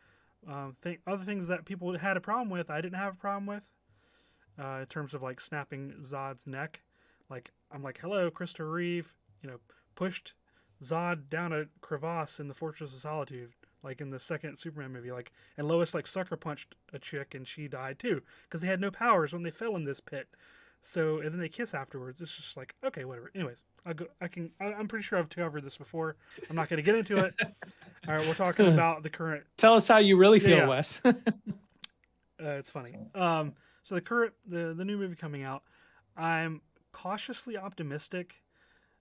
Other things that people had a problem with, I didn't have a problem with. In terms of like snapping Zod's neck, like I'm like, hello, Christopher Reeve, pushed Zod down a crevasse in the Fortress of Solitude, like in the second Superman movie, like, and Lois like sucker punched a chick and she died too because they had no powers when they fell in this pit. So and then they kiss afterwards. It's just like, okay, whatever. Anyways, I'm pretty sure I've covered this before. I'm not going to get into it. All right, we're talking about the current. Tell us how you really feel, Yeah. Wes. It's funny. So the new movie coming out, I'm cautiously optimistic.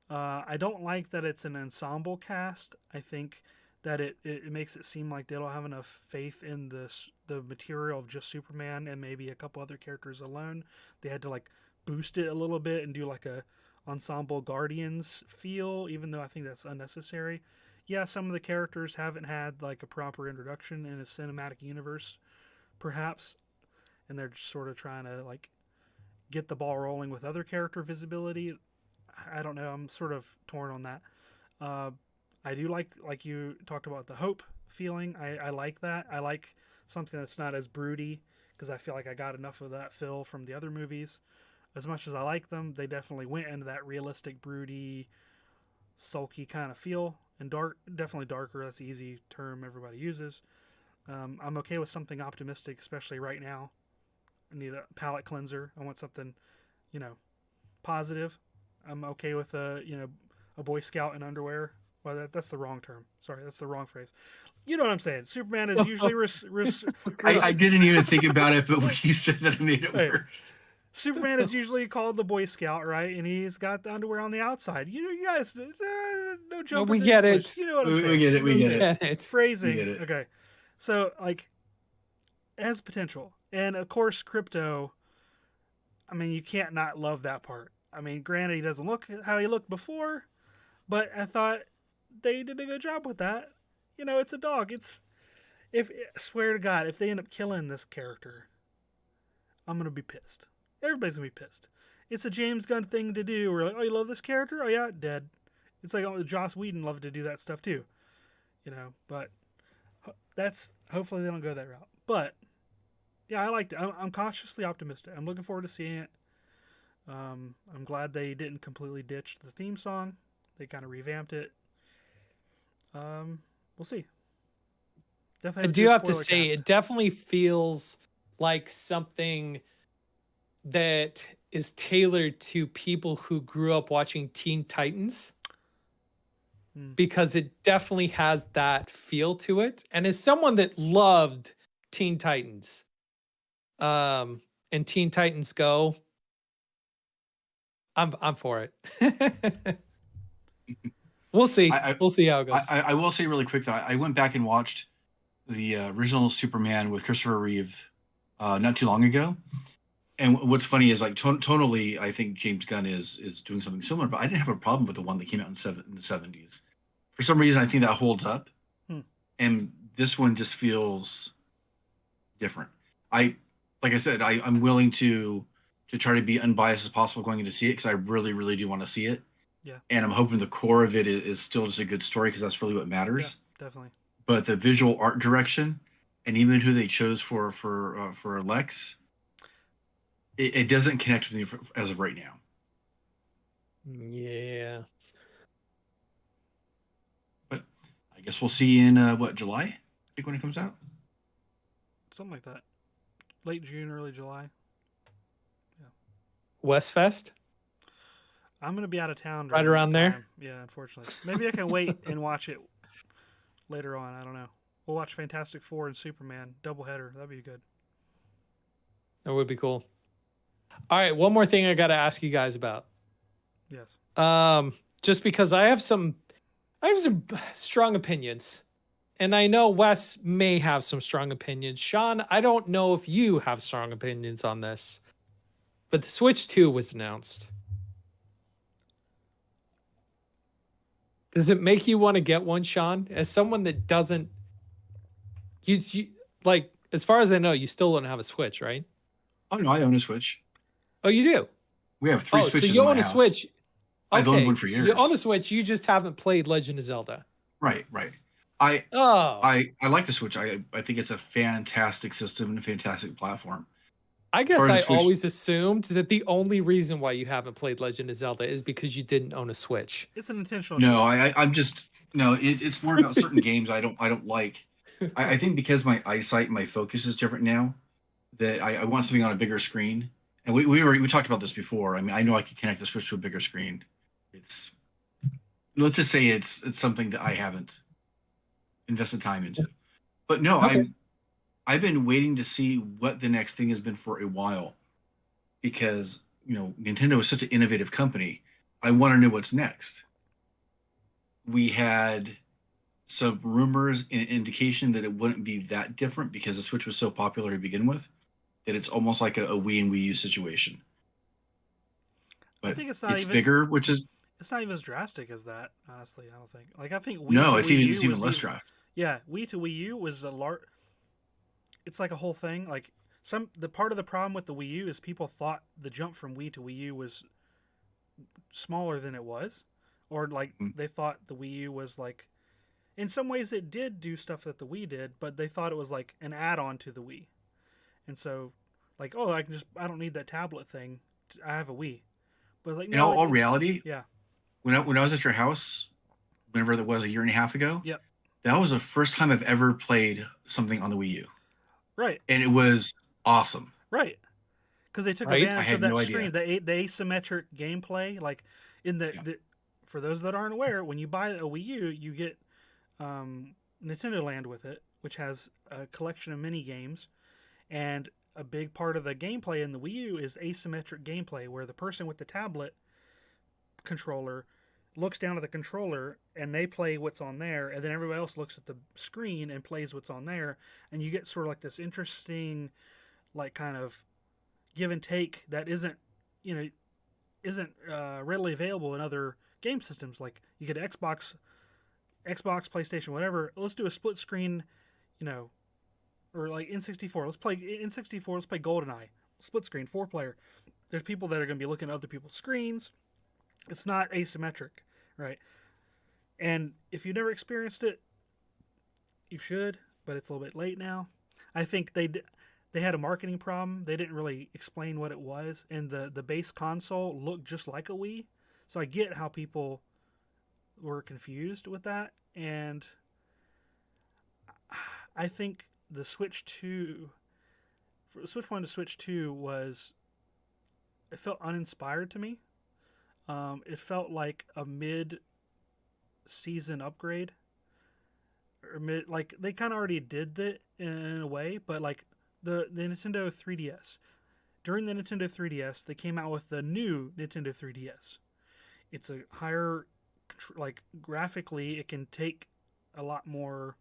I don't like that it's an ensemble cast. I think that it makes it seem like they don't have enough faith in the material of just Superman and maybe a couple other characters alone. They had to like boost it a little bit and do like a ensemble Guardians feel, even though I think that's unnecessary. Yeah, some of the characters haven't had like a proper introduction in a cinematic universe, perhaps, and they're just sort of trying to like get the ball rolling with other character visibility. I don't know. I'm sort of torn on that. I do like you talked about, the hope feeling. I like that. I like something that's not as broody because I feel like I got enough of that feel from the other movies. As much as I like them, they definitely went into that realistic, broody, sulky kind of feel, and definitely darker. That's the easy term everybody uses. I'm okay with something optimistic, especially right now. I need a palate cleanser. I want something, positive. I'm okay with a Boy Scout in underwear. Well, that's the wrong term. Sorry, that's the wrong phrase. You know what I'm saying? Superman is usually I didn't even think about it, but when you said that, it made it worse. Superman is usually called the Boy Scout, right? And he's got the underwear on the outside. You guys, no joke. We get it. You know what I'm saying? We get it. We get it. It's Phrasing. We get it. Okay. So, like, it has potential. And, of course, Crypto, I mean, you can't not love that part. I mean, granted, he doesn't look how he looked before, but I thought they did a good job with that. It's a dog. I swear to God, if they end up killing this character, I'm going to be pissed. Everybody's going to be pissed. It's a James Gunn thing to do. We're like, oh, you love this character? Oh, yeah, dead. It's like, oh, Joss Whedon loved to do that stuff too. But hopefully they don't go that route. But, yeah, I liked it. I'm cautiously optimistic. I'm looking forward to seeing it. I'm glad they didn't completely ditch the theme song. They kind of revamped it. We'll see. Definitely I do have to say, it definitely feels like something that is tailored to people who grew up watching Teen Titans, because it definitely has that feel to it. And as someone that loved Teen Titans, and Teen Titans Go, I'm for it. We'll see. We'll see how it goes. I will say really quick that I went back and watched the original Superman with Christopher Reeve not too long ago. And what's funny is, like, tonally, I think James Gunn is doing something similar, but I didn't have a problem with the one that came out in the 70s. For some reason, I think that holds up. And this one just feels different. Like I said, I'm willing to try to be unbiased as possible going in to see it, because I really, really do want to see it. Yeah. And I'm hoping the core of it is still just a good story, because that's really what matters. Yeah, definitely. But the visual art direction, and even who they chose for Lex, it doesn't connect with me as of right now. Yeah. But I guess we'll see in July? I think, when it comes out. Something like that. Late June, early July. Westfest? I'm going to be out of town. Right around there? Yeah, unfortunately. Maybe I can wait and watch it later on. I don't know. We'll watch Fantastic Four and Superman. Doubleheader. That'd be good. That would be cool. All right, one more thing I got to ask you guys about. Yes. Just because I have some strong opinions. And I know Wes may have some strong opinions. Sean, I don't know if you have strong opinions on this. But the Switch 2 was announced. Does it make you want to get one, Sean? As someone that doesn't, you like, as far as I know, you still don't have a Switch, right? Oh no, I own a Switch. Oh, you do? We have 3 Switches. So you in my own a house. Switch. I've Okay, owned one for years. You own a Switch. You just haven't played Legend of Zelda. Right. I Oh, I like the Switch. I think it's a fantastic system and a fantastic platform. I As far guess as the I Switch, always assumed that the only reason why you haven't played Legend of Zelda is because you didn't own a Switch. It's an intentional no, choice. I'm just no. It's more about certain games I don't like. I think because my eyesight and my focus is different now, that I want something on a bigger screen. And we talked about this before. I mean, I know I could connect the Switch to a bigger screen. It's let's just say it's something that I haven't invested time into. But no, Okay. I've been waiting to see what the next thing has been for a while because Nintendo is such an innovative company. I want to know what's next. We had some rumors and indication that it wouldn't be that different because the Switch was so popular to begin with that it's almost like a Wii and Wii U situation. I But think it's bigger, which is it's not even as drastic as that. Honestly, I don't think. Like I think Wii no, to Wii it's U even was less draft. yeah, Wii to Wii U was a large. It's like a whole thing. Like the part of the problem with the Wii U is people thought the jump from Wii to Wii U was smaller than it was, or like Mm. they thought the Wii U was like. In some ways, it did do stuff that the Wii did, but they thought it was like an add-on to the Wii, and so like, oh, I don't need that tablet thing. I have a Wii, but like In no, all it's reality, yeah, when I was at your house, whenever that was a year and a half ago, yep, that was the first time I've ever played something on the Wii U, right, and it was awesome. right. Because they took Right? I advantage of had that no screen, idea. the asymmetric gameplay. Like in Yeah. for those that aren't aware, when you buy a Wii U, you get Nintendo Land with it, which has a collection of mini games, and a big part of the gameplay in the Wii U is asymmetric gameplay, where the person with the tablet controller looks down at the controller and they play what's on there, and then everybody else looks at the screen and plays what's on there, and you get sort of like this interesting, like kind of give and take that you know isn't readily available in other game systems. Like you get Xbox, PlayStation, whatever. Let's do a split screen, you know, or like N64. Let's play N64. Let's play GoldenEye, split screen, 4 player. There's people that are going to be looking at other people's screens. It's not asymmetric, right? And if you've never experienced it, you should, but it's a little bit late now. I think they had a marketing problem. They didn't really explain what it was, and the base console looked just like a Wii. So I get how people were confused with that, and I think the Switch 2, Switch 1 to Switch 2 was, it felt uninspired to me. It felt like a mid-season upgrade, or like they kind of already did that in a way, but like the Nintendo 3DS. During the Nintendo 3DS, they came out with the new Nintendo 3DS. It's a higher, like graphically, it can take a lot more,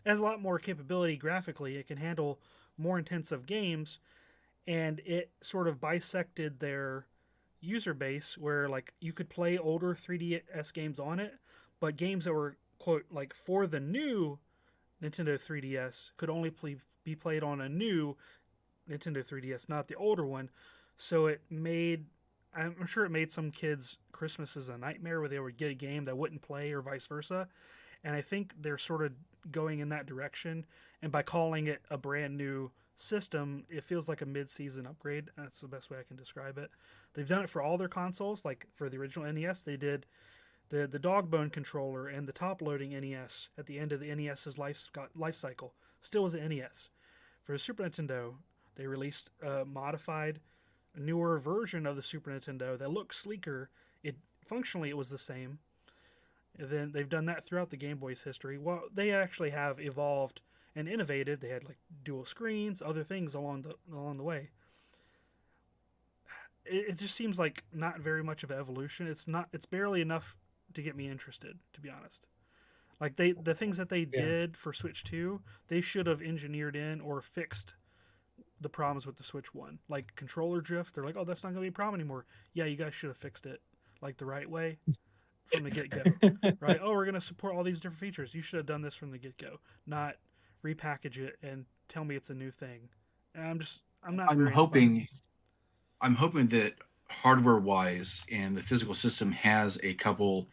it has a lot more capability graphically. It can handle more intensive games, and it sort of bisected their user base where like you could play older 3DS games on it, but games that were quote like for the new Nintendo 3DS could only be played on a new Nintendo 3DS, not the older one. So it made, I'm sure it made some kids Christmases a nightmare where they would get a game that wouldn't play or vice versa. And I think they're sort of going in that direction. And by calling it a brand new system, it feels like a mid-season upgrade. That's the best way I can describe it. They've done it for all their consoles. Like for the original NES, they did the dog bone controller and the top loading NES at the end of the NES's life cycle. Still was an NES. For the Super Nintendo, they released a modified, newer version of the Super Nintendo that looked sleeker. It functionally it was the same. And then they've done that throughout the Game Boy's history. Well, they actually have evolved and innovated. They had like dual screens, other things along the way. It just seems like not very much of an evolution. It's barely enough to get me interested, to be honest. Like the things that they Yeah. did for Switch 2, they should have engineered in or fixed the problems with the Switch 1. Like controller drift, they're like, "Oh, that's not going to be a problem anymore." Yeah, you guys should have fixed it like the right way from the get-go. Right? Oh, we're going to support all these different features. You should have done this from the get-go, not repackage it and tell me it's a new thing. And I'm not I'm very inspired. hoping I'm hoping that hardware wise and the physical system has a couple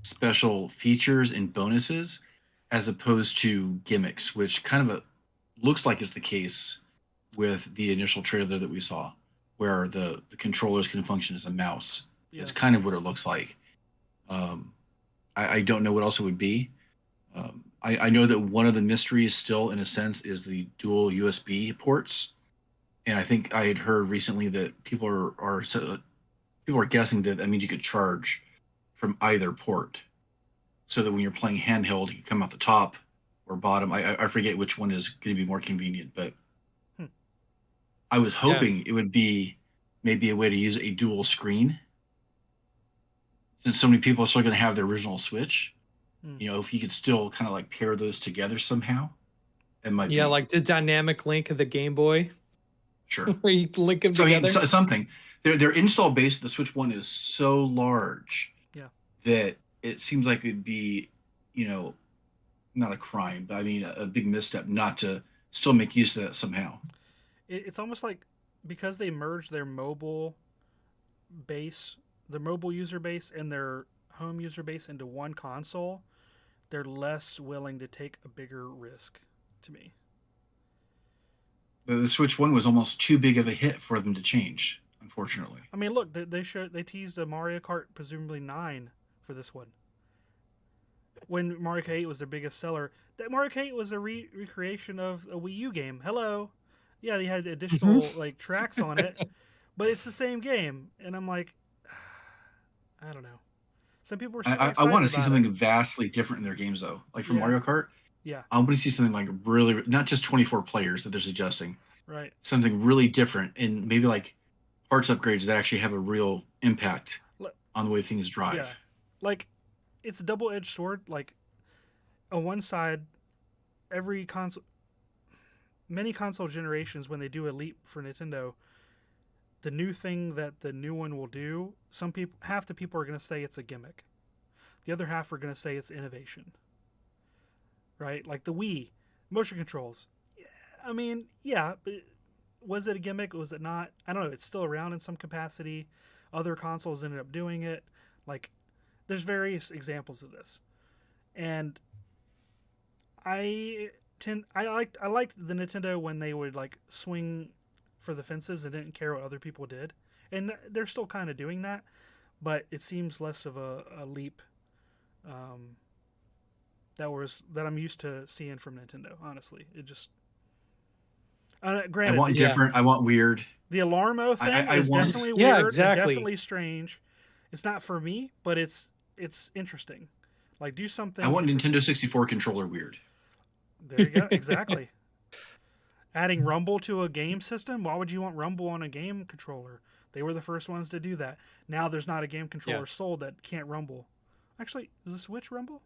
special features and bonuses as opposed to gimmicks, which kind of looks like is the case with the initial trailer that we saw, where the controllers can function as a mouse. Yeah. It's kind of what it looks like. Um, I don't know what else it would be. I know that one of the mysteries still, in a sense, is the dual USB ports, and I think I had heard recently that people are guessing that that means you could charge from either port, so that when you're playing handheld, you can come out the top or bottom. I forget which one is going to be more convenient, but Hmm. I was Yeah. hoping it would be maybe a way to use a dual screen, since so many people are still going to have their original Switch. Hmm. You know, if you could still kind of like pair those together somehow, it might Yeah, be like the dynamic link of the Game Boy, sure. where you link them So I mean, together. something. Their install base of the Switch One is so large Yeah. that it seems like it'd be, you know, not a crime, but I mean a big misstep not to still make use of that somehow. It's almost like because they merged their mobile base, their mobile user base, and their home user base into one console, they're less willing to take a bigger risk. To me, The Switch One was almost too big of a hit for them to change, unfortunately. I mean, look, they teased a Mario Kart, presumably 9, for this one. When Mario Kart 8 was their biggest seller, that Mario Kart 8 was a recreation of a Wii U game. Hello, yeah, they had additional like tracks on it, but it's the same game, and I'm like, I don't know. Some people were so I excited want to see about something it. vastly different in their games, though. Like for Yeah. Mario Kart, Yeah, I want to see something like really, not just 24 players that they're suggesting, right. something really different, and maybe like parts upgrades that actually have a real impact Le- on the way things drive. Yeah, like it's a double-edged sword. Like on one side, every console, many console generations, when they do a leap for Nintendo, the new thing that the new one will do, some people, half the people are going to say it's a gimmick. The other half are going to say it's innovation. Right? Like the Wii, motion controls. I mean, yeah, but was it a gimmick? Was it not? I don't know. It's still around in some capacity. Other consoles ended up doing it. Like, there's various examples of this. And I liked the Nintendo when they would like swing for the fences and didn't care what other people did, and they're still kind of doing that, but it seems less of a leap that I'm used to seeing from Nintendo. Honestly, it just I granted want Yeah. different. I want weird. the Alarmo thing I is want- definitely Yeah, weird and exactly. definitely strange. It's not for me, but it's interesting. Like do something. I want interesting. Nintendo 64 controller weird. There you go. Exactly. Adding Rumble to a game system? Why would you want Rumble on a game controller? They were the first ones to do that. Now there's not a game controller Yeah. sold that can't Rumble. Actually, does the Switch Rumble?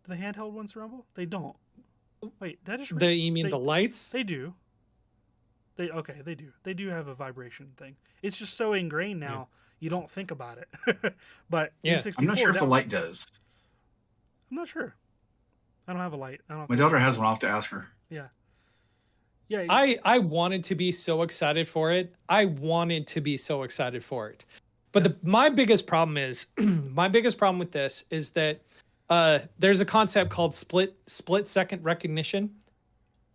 Do the handheld ones Rumble? They don't. Wait, that is You mean they, the lights? They do. They do. They do have a vibration thing. It's just so ingrained now, you don't think about it. But Yeah. N64, I'm not sure if the that- light does. I'm not sure. I don't have a light. I don't. My daughter has one. I'll have to ask her. Yeah. Yeah. I wanted to be so excited for it. But my biggest problem is my biggest problem with this is that there's a concept called split second recognition.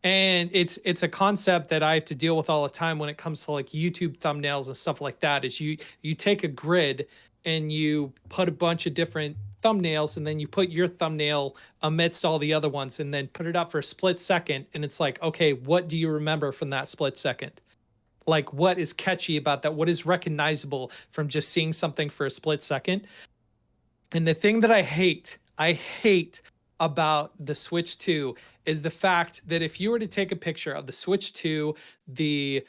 And it's a concept that I have to deal with all the time when it comes to like YouTube thumbnails and stuff like that. Is you take a grid and you put a bunch of different thumbnails and then you put your thumbnail amidst all the other ones and then put it up for a split second, and it's like, okay, what do you remember from that split second? Like, what is catchy about that? What is recognizable from just seeing something for a split second? And the thing that I hate about the Switch 2 is the fact that if you were to take a picture of the Switch 2, the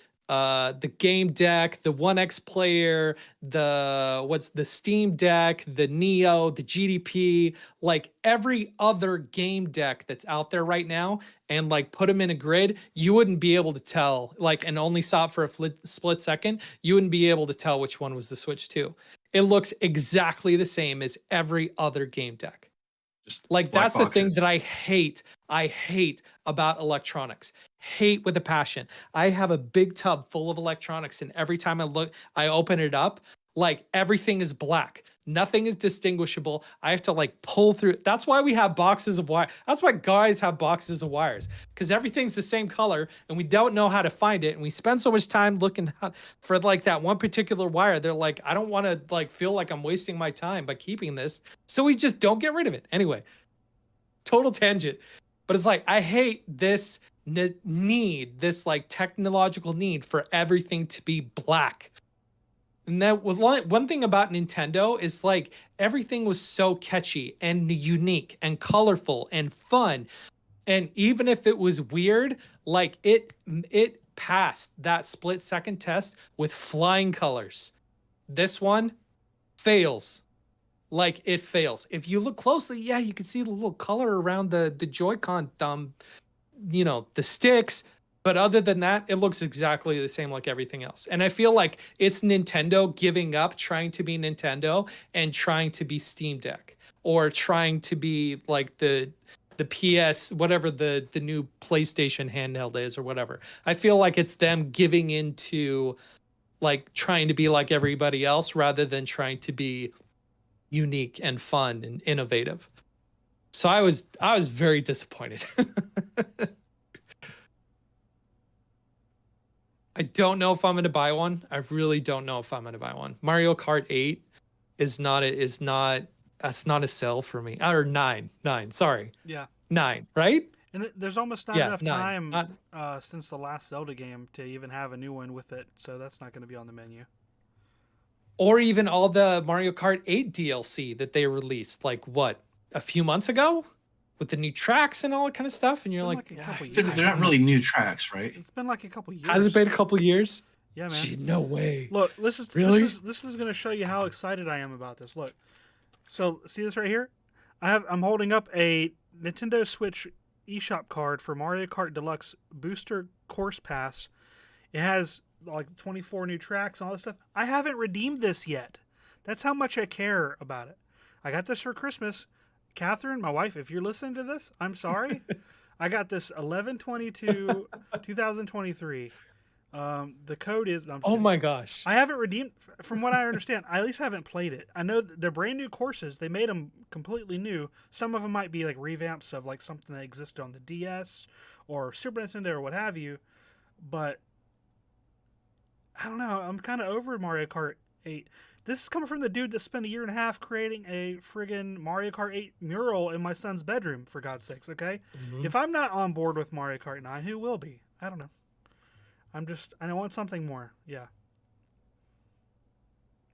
game deck, the 1X player, the Steam Deck, the Neo, the GDP, like every other game deck that's out there right now, and like put them in a grid, you wouldn't be able to tell, like, and only saw it for a split second, you wouldn't be able to tell which one was the Switch 2. It looks exactly the same as every other game deck. Just Like black that's the thing boxes. that I hate about electronics. Hate with a passion. I have a big tub full of electronics, and every time I open it up, Like everything is black. Nothing is distinguishable. I have to like pull through. That's why we have boxes of wire. That's why guys have boxes of wires, because everything's the same color and we don't know how to find it. And we spend so much time looking for like that one particular wire. They're like, I don't want to like feel like I'm wasting my time by keeping this. So we just don't get rid of it. Anyway, total tangent. But it's like, I hate this need, this like technological need for everything to be black. And that was one thing about Nintendo is like everything was so catchy and unique and colorful and fun. And even if it was weird, like it passed that split-second test with flying colors. This one fails. Like it fails. If you look closely, yeah, you can see the little color around the Joy-Con thumb, you know, the sticks. But other than that, it looks exactly the same like everything else. And I feel like it's Nintendo giving up trying to be Nintendo and trying to be Steam Deck, or trying to be like the PS, whatever the new PlayStation handheld is or whatever. I feel like it's them giving into like trying to be like everybody else rather than trying to be unique and fun and innovative. So I was very disappointed. I don't know if I'm going to buy one. I really don't know if I'm going to buy one. Mario Kart 8 is not that's not a sell for me. Or 9, sorry. Yeah. 9, right? And there's almost not Yeah, enough 9. time since the last Zelda game to even have a new one with it, so that's not going to be on the menu. Or even all the Mario Kart 8 DLC that they released, like what, a few months ago? With the new tracks and all that kind of stuff, and It's you're been like, like a couple They're years. not really new tracks, right? It's been like a couple years. has it been a couple years? Yeah, man. Gee, no way. Look, this is Really? this is going to show you how excited I am about this. Look, so see this right here? I'm holding up a Nintendo Switch eShop card for Mario Kart Deluxe Booster Course Pass. It has like 24 new tracks and all this stuff. I haven't redeemed this yet. That's how much I care about it. I got this for Christmas. Catherine, my wife, if you're listening to this, I'm sorry. I got this 11/22/2023. The code is. No, I'm just Oh kidding. my gosh. I haven't redeemed. From what I understand, I at least haven't played it. I know they're brand new courses. They made them completely new. Some of them might be like revamps of like something that existed on the DS or Super Nintendo or what have you. But I don't know. I'm kind of over Mario Kart 8. This is coming from the dude that spent a year and a half creating a friggin' Mario Kart 8 mural in my son's bedroom, for God's sakes, okay? Mhm. If I'm not on board with Mario Kart 9, who will be? I don't know. I want something more. Yeah.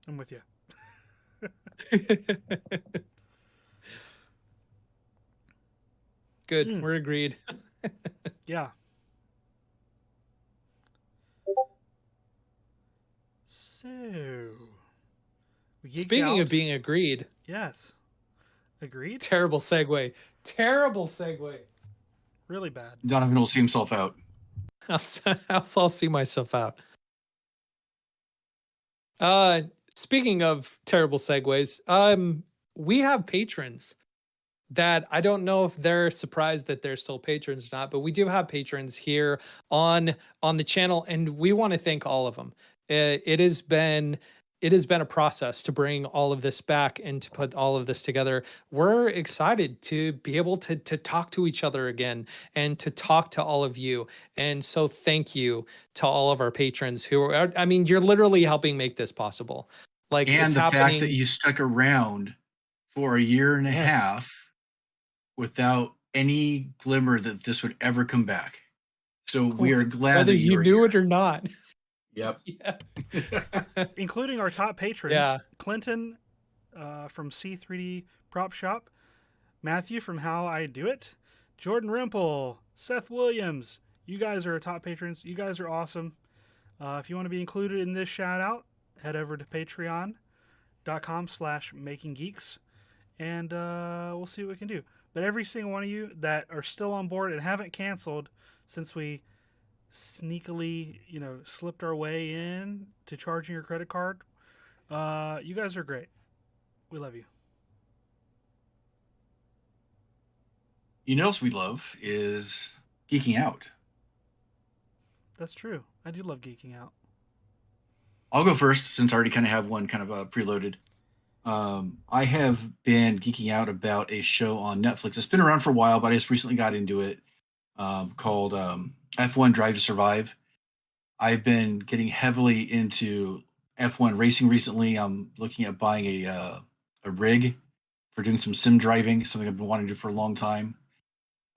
I'm with you. Good. Mm. We're agreed. Yeah. So, we geeked Speaking out. of being agreed, Yes. Agreed? terrible segue. Terrible segue. Really bad. Donovan will see himself out. I'll see myself out. Speaking of terrible segues, we have patrons that I don't know if they're surprised that they're still patrons or not, but we do have patrons here on the channel, and we want to thank all of them. It has been a process to bring all of this back and to put all of this together. We're excited to be able to talk to each other again and to talk to all of you. And so thank you to all of our patrons who are, I mean, you're literally helping make this possible. Like, And it's the happening. fact that you stuck around for a year and a Yes. half without any glimmer that this would ever come back. So we are glad whether that you are knew here. it or not. Yep. Yeah. Including our top patrons. Yeah. Clinton from C3D Prop Shop. Matthew from How I Do It. Jordan Rimple. Seth Williams. You guys are our top patrons. You guys are awesome. If you want to be included in this shout out, head over to patreon.com/makinggeeks and we'll see what we can do. But every single one of you that are still on board and haven't canceled since we sneakily, slipped our way in to charging your credit card, you guys are great. We love you. You know what else we love is geeking out. That's true. I do love geeking out. I'll go first since I already kind of have one kind of preloaded. I have been geeking out about a show on Netflix. It's been around for a while, but I just recently got into it. Called F1 Drive to Survive. I've been getting heavily into F1 racing recently. I'm looking at buying a rig for doing some sim driving, something I've been wanting to do for a long time.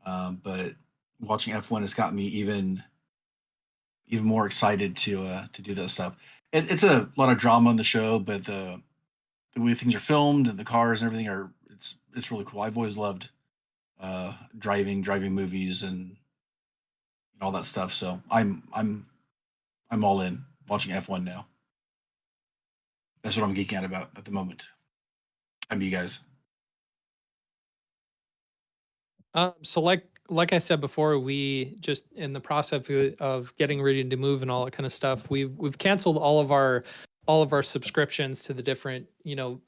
But watching F1 has got me even more excited to do that stuff. It's a lot of drama on the show, but the way things are filmed and the cars and everything are it's really cool. I've always loved driving movies and all that stuff. So I'm all in watching F1 now. That's what I'm geeking out about at the moment. How about you guys? So like I said before, we just in the process of getting ready to move and all that kind of stuff. We've canceled all of our subscriptions to the different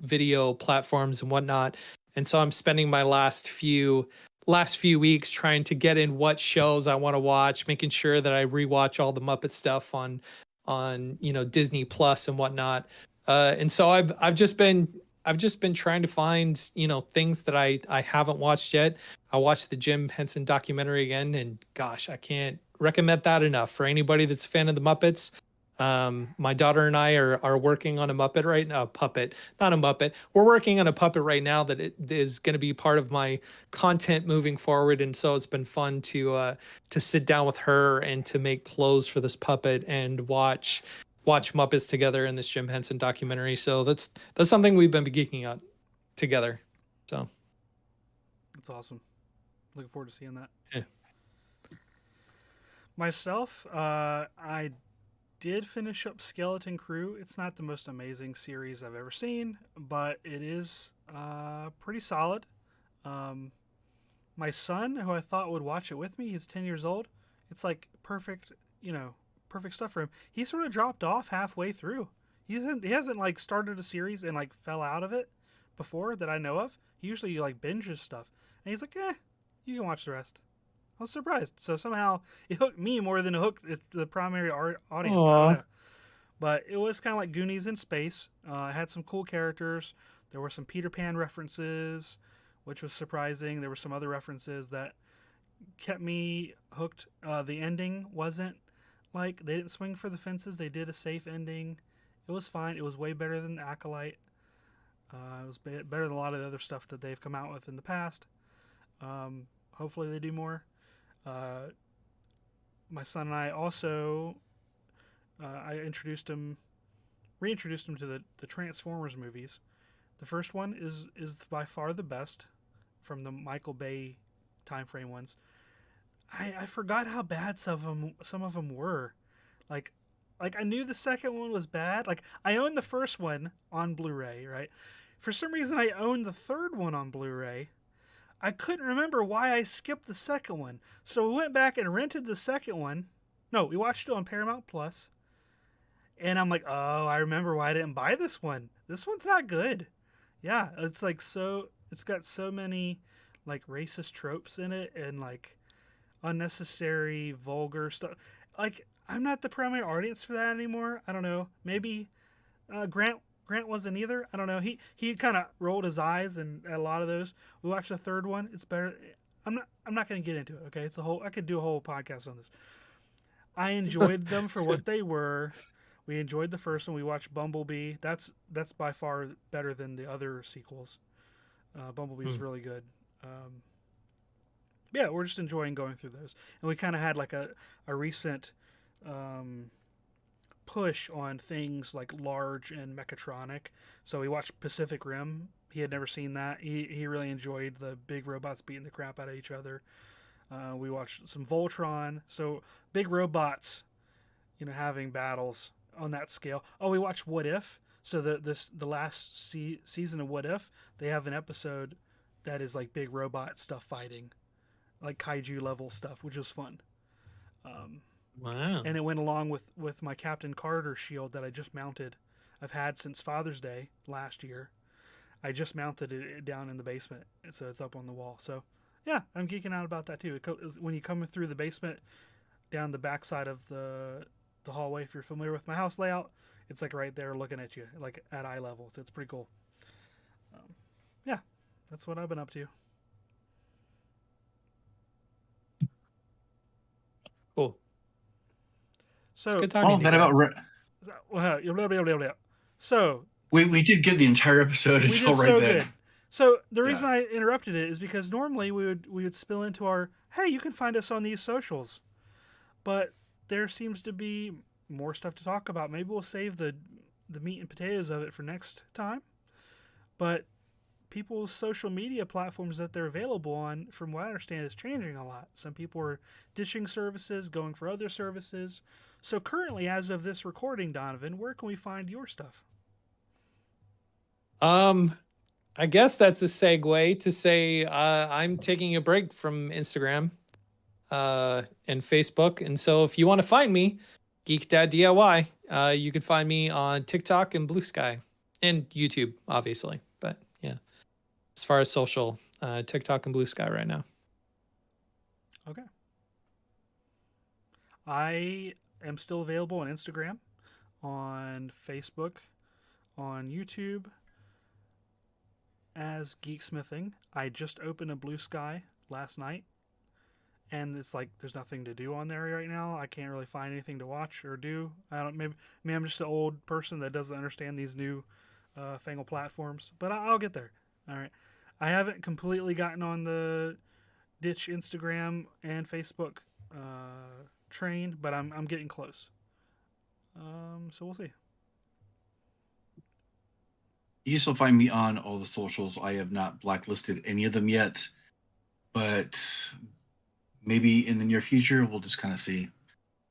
video platforms and whatnot. And so I'm spending my last few weeks trying to get in what shows I want to watch, making sure that I rewatch all the Muppet stuff on Disney Plus and whatnot. And so I've just been trying to find things that I haven't watched yet. I watched the Jim Henson documentary again, and gosh, I can't recommend that enough for anybody that's a fan of the Muppets. My daughter and I are working on a Muppet right now. Puppet, not a Muppet. We're working on a puppet right now that it is going to be part of my content moving forward, and so it's been fun to sit down with her and to make clothes for this puppet and watch Muppets together in this Jim Henson documentary. So that's something we've been geeking out together. So That's awesome. Looking forward to seeing that. yeah. Myself, I did finish up Skeleton Crew. It's not the most amazing series I've ever seen, but it is pretty solid. Um, my son, who I thought would watch it with me, he's 10 years old. It's like perfect, perfect stuff for him. He sort of dropped off halfway through. He hasn't like started a series and like fell out of it before that I know of. He usually like binges stuff, and he's like, you can watch the rest. I was surprised. So somehow it hooked me more than it hooked the primary audience. I don't Aw. know. But it was kind of like Goonies in space. It had some cool characters. There were some Peter Pan references, which was surprising. There were some other references that kept me hooked. The ending wasn't like they didn't swing for the fences. They did a safe ending. It was fine. It was way better than the Acolyte. It was better than a lot of the other stuff that they've come out with in the past. Hopefully they do more. My son and I also I reintroduced him to the Transformers movies. The first one is by far the best from the Michael Bay time frame ones. I forgot how bad some of them were. Like I knew the second one was bad. Like I owned the first one on Blu-ray, right? For some reason I owned the third one on Blu-ray. I couldn't remember why I skipped the second one. So we went back and rented the second one. No, we watched it on Paramount Plus. And I'm like, oh, I remember why I didn't buy this one. This one's not good. Yeah, it's like it's got so many like racist tropes in it and like unnecessary vulgar stuff. Like I'm not the primary audience for that anymore. I don't know. Maybe Grant wasn't either. I don't know. He kind of rolled his eyes and at a lot of those. We watched the third one. It's better. I'm not going to get into it. Okay, I could do a whole podcast on this. I enjoyed them for what they were. We enjoyed the first one. We watched Bumblebee. That's by far better than the other sequels. Bumblebee's really good. Yeah, we're just enjoying going through those. And we kind of had like a recent push on things like large and mechatronic. So we watched Pacific Rim. He had never seen that. He really enjoyed the big robots beating the crap out of each other. We watched some Voltron. So big robots, having battles on that scale. Oh, we watched What If. So the last season of What If, they have an episode that is like big robot stuff fighting, like kaiju level stuff, which was fun. Wow. And it went along with my Captain Carter shield that I just mounted. I've had since Father's Day last year. I just mounted it down in the basement, so it's up on the wall. So yeah, I'm geeking out about that too. When you come through the basement, down the backside of the hallway, if you're familiar with my house layout, it's like right there looking at you, like at eye level. So it's pretty cool. Yeah, that's what I've been up to. Cool. It's So, good talking Oh, to you that guys. so we did get the entire episode. we It's did all right so then. good. So the Yeah. reason I interrupted it is because normally we would spill into our, hey, you can find us on these socials, but there seems to be more stuff to talk about. Maybe we'll save the meat and potatoes of it for next time. But people's social media platforms that they're available on, from what I understand, is changing a lot. Some people are ditching services, going for other services. So currently, as of this recording, Donovan, where can we find your stuff? I guess that's a segue to say I'm taking a break from Instagram and Facebook. And so if you want to find me, Geek Dad DIY, you could find me on TikTok and Blue Sky and YouTube, obviously. But yeah, as far as social, TikTok and Blue Sky right now. Okay. I am still available on Instagram, on Facebook, on YouTube as Geeksmithing. I just opened a Blue Sky last night, and it's like there's nothing to do on there right now. I can't really find anything to watch or do. I don't. Maybe I'm just an old person that doesn't understand these new fangled platforms, but I'll get there. All right. I haven't completely gotten on the ditch Instagram and Facebook train, but I'm getting close. So we'll see. You can still find me on all the socials. I have not blacklisted any of them yet, but maybe in the near future we'll just kind of see.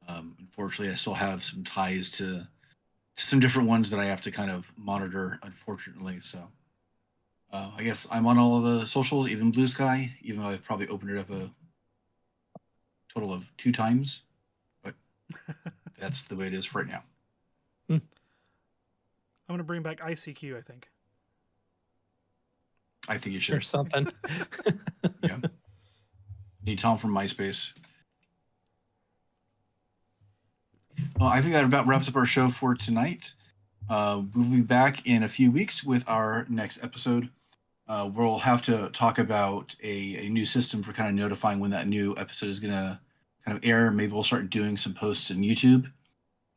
Unfortunately, I still have some ties to some different ones that I have to kind of monitor. Unfortunately, so I guess I'm on all of the socials, even Blue Sky, even though I've probably opened it up a total of 2 times. But that's the way it is for right now. I'm gonna bring back ICQ. I think. I think you Or should. something. Yeah. Need Tom from MySpace. Well, I think that about wraps up our show for tonight. We'll be back in a few weeks with our next episode. We'll have to talk about a new system for kind of notifying when that new episode is going to kind of air. Maybe we'll start doing some posts in YouTube,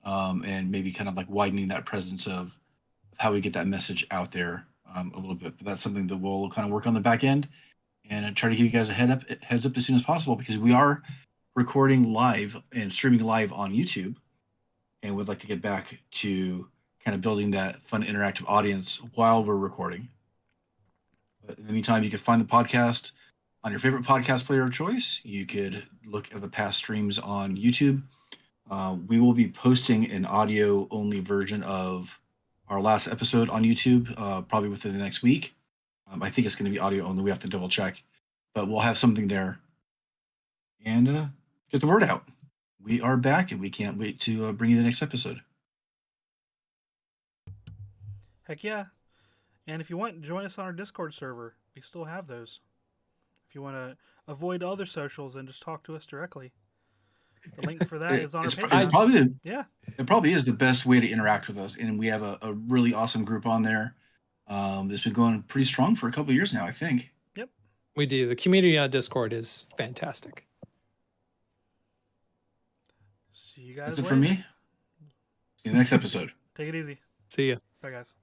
and maybe kind of like widening that presence of how we get that message out there a little bit. But that's something that we'll kind of work on the back end and try to give you guys a heads up as soon as possible, because we are recording live and streaming live on YouTube, and would like to get back to kind of building that fun interactive audience while we're recording. But in the meantime, you can find the podcast on your favorite podcast player of choice. You could look at the past streams on YouTube. We will be posting an audio only version of our last episode on YouTube probably within the next week. I think it's going to be audio only. We have to double check, but we'll have something there and get the word out. We are back, and we can't wait to bring you the next episode. Heck yeah! And if you want, join us on our Discord server. We still have those. If you want to avoid other socials and just talk to us directly, the link for that is on our page. It probably is the best way to interact with us, and we have a really awesome group on there that's been going pretty strong for a couple of years now, I think. Yep, We do. The community on Discord is fantastic. See you guys That's it later. for me. See you next episode. Take it easy. See ya. Bye, guys.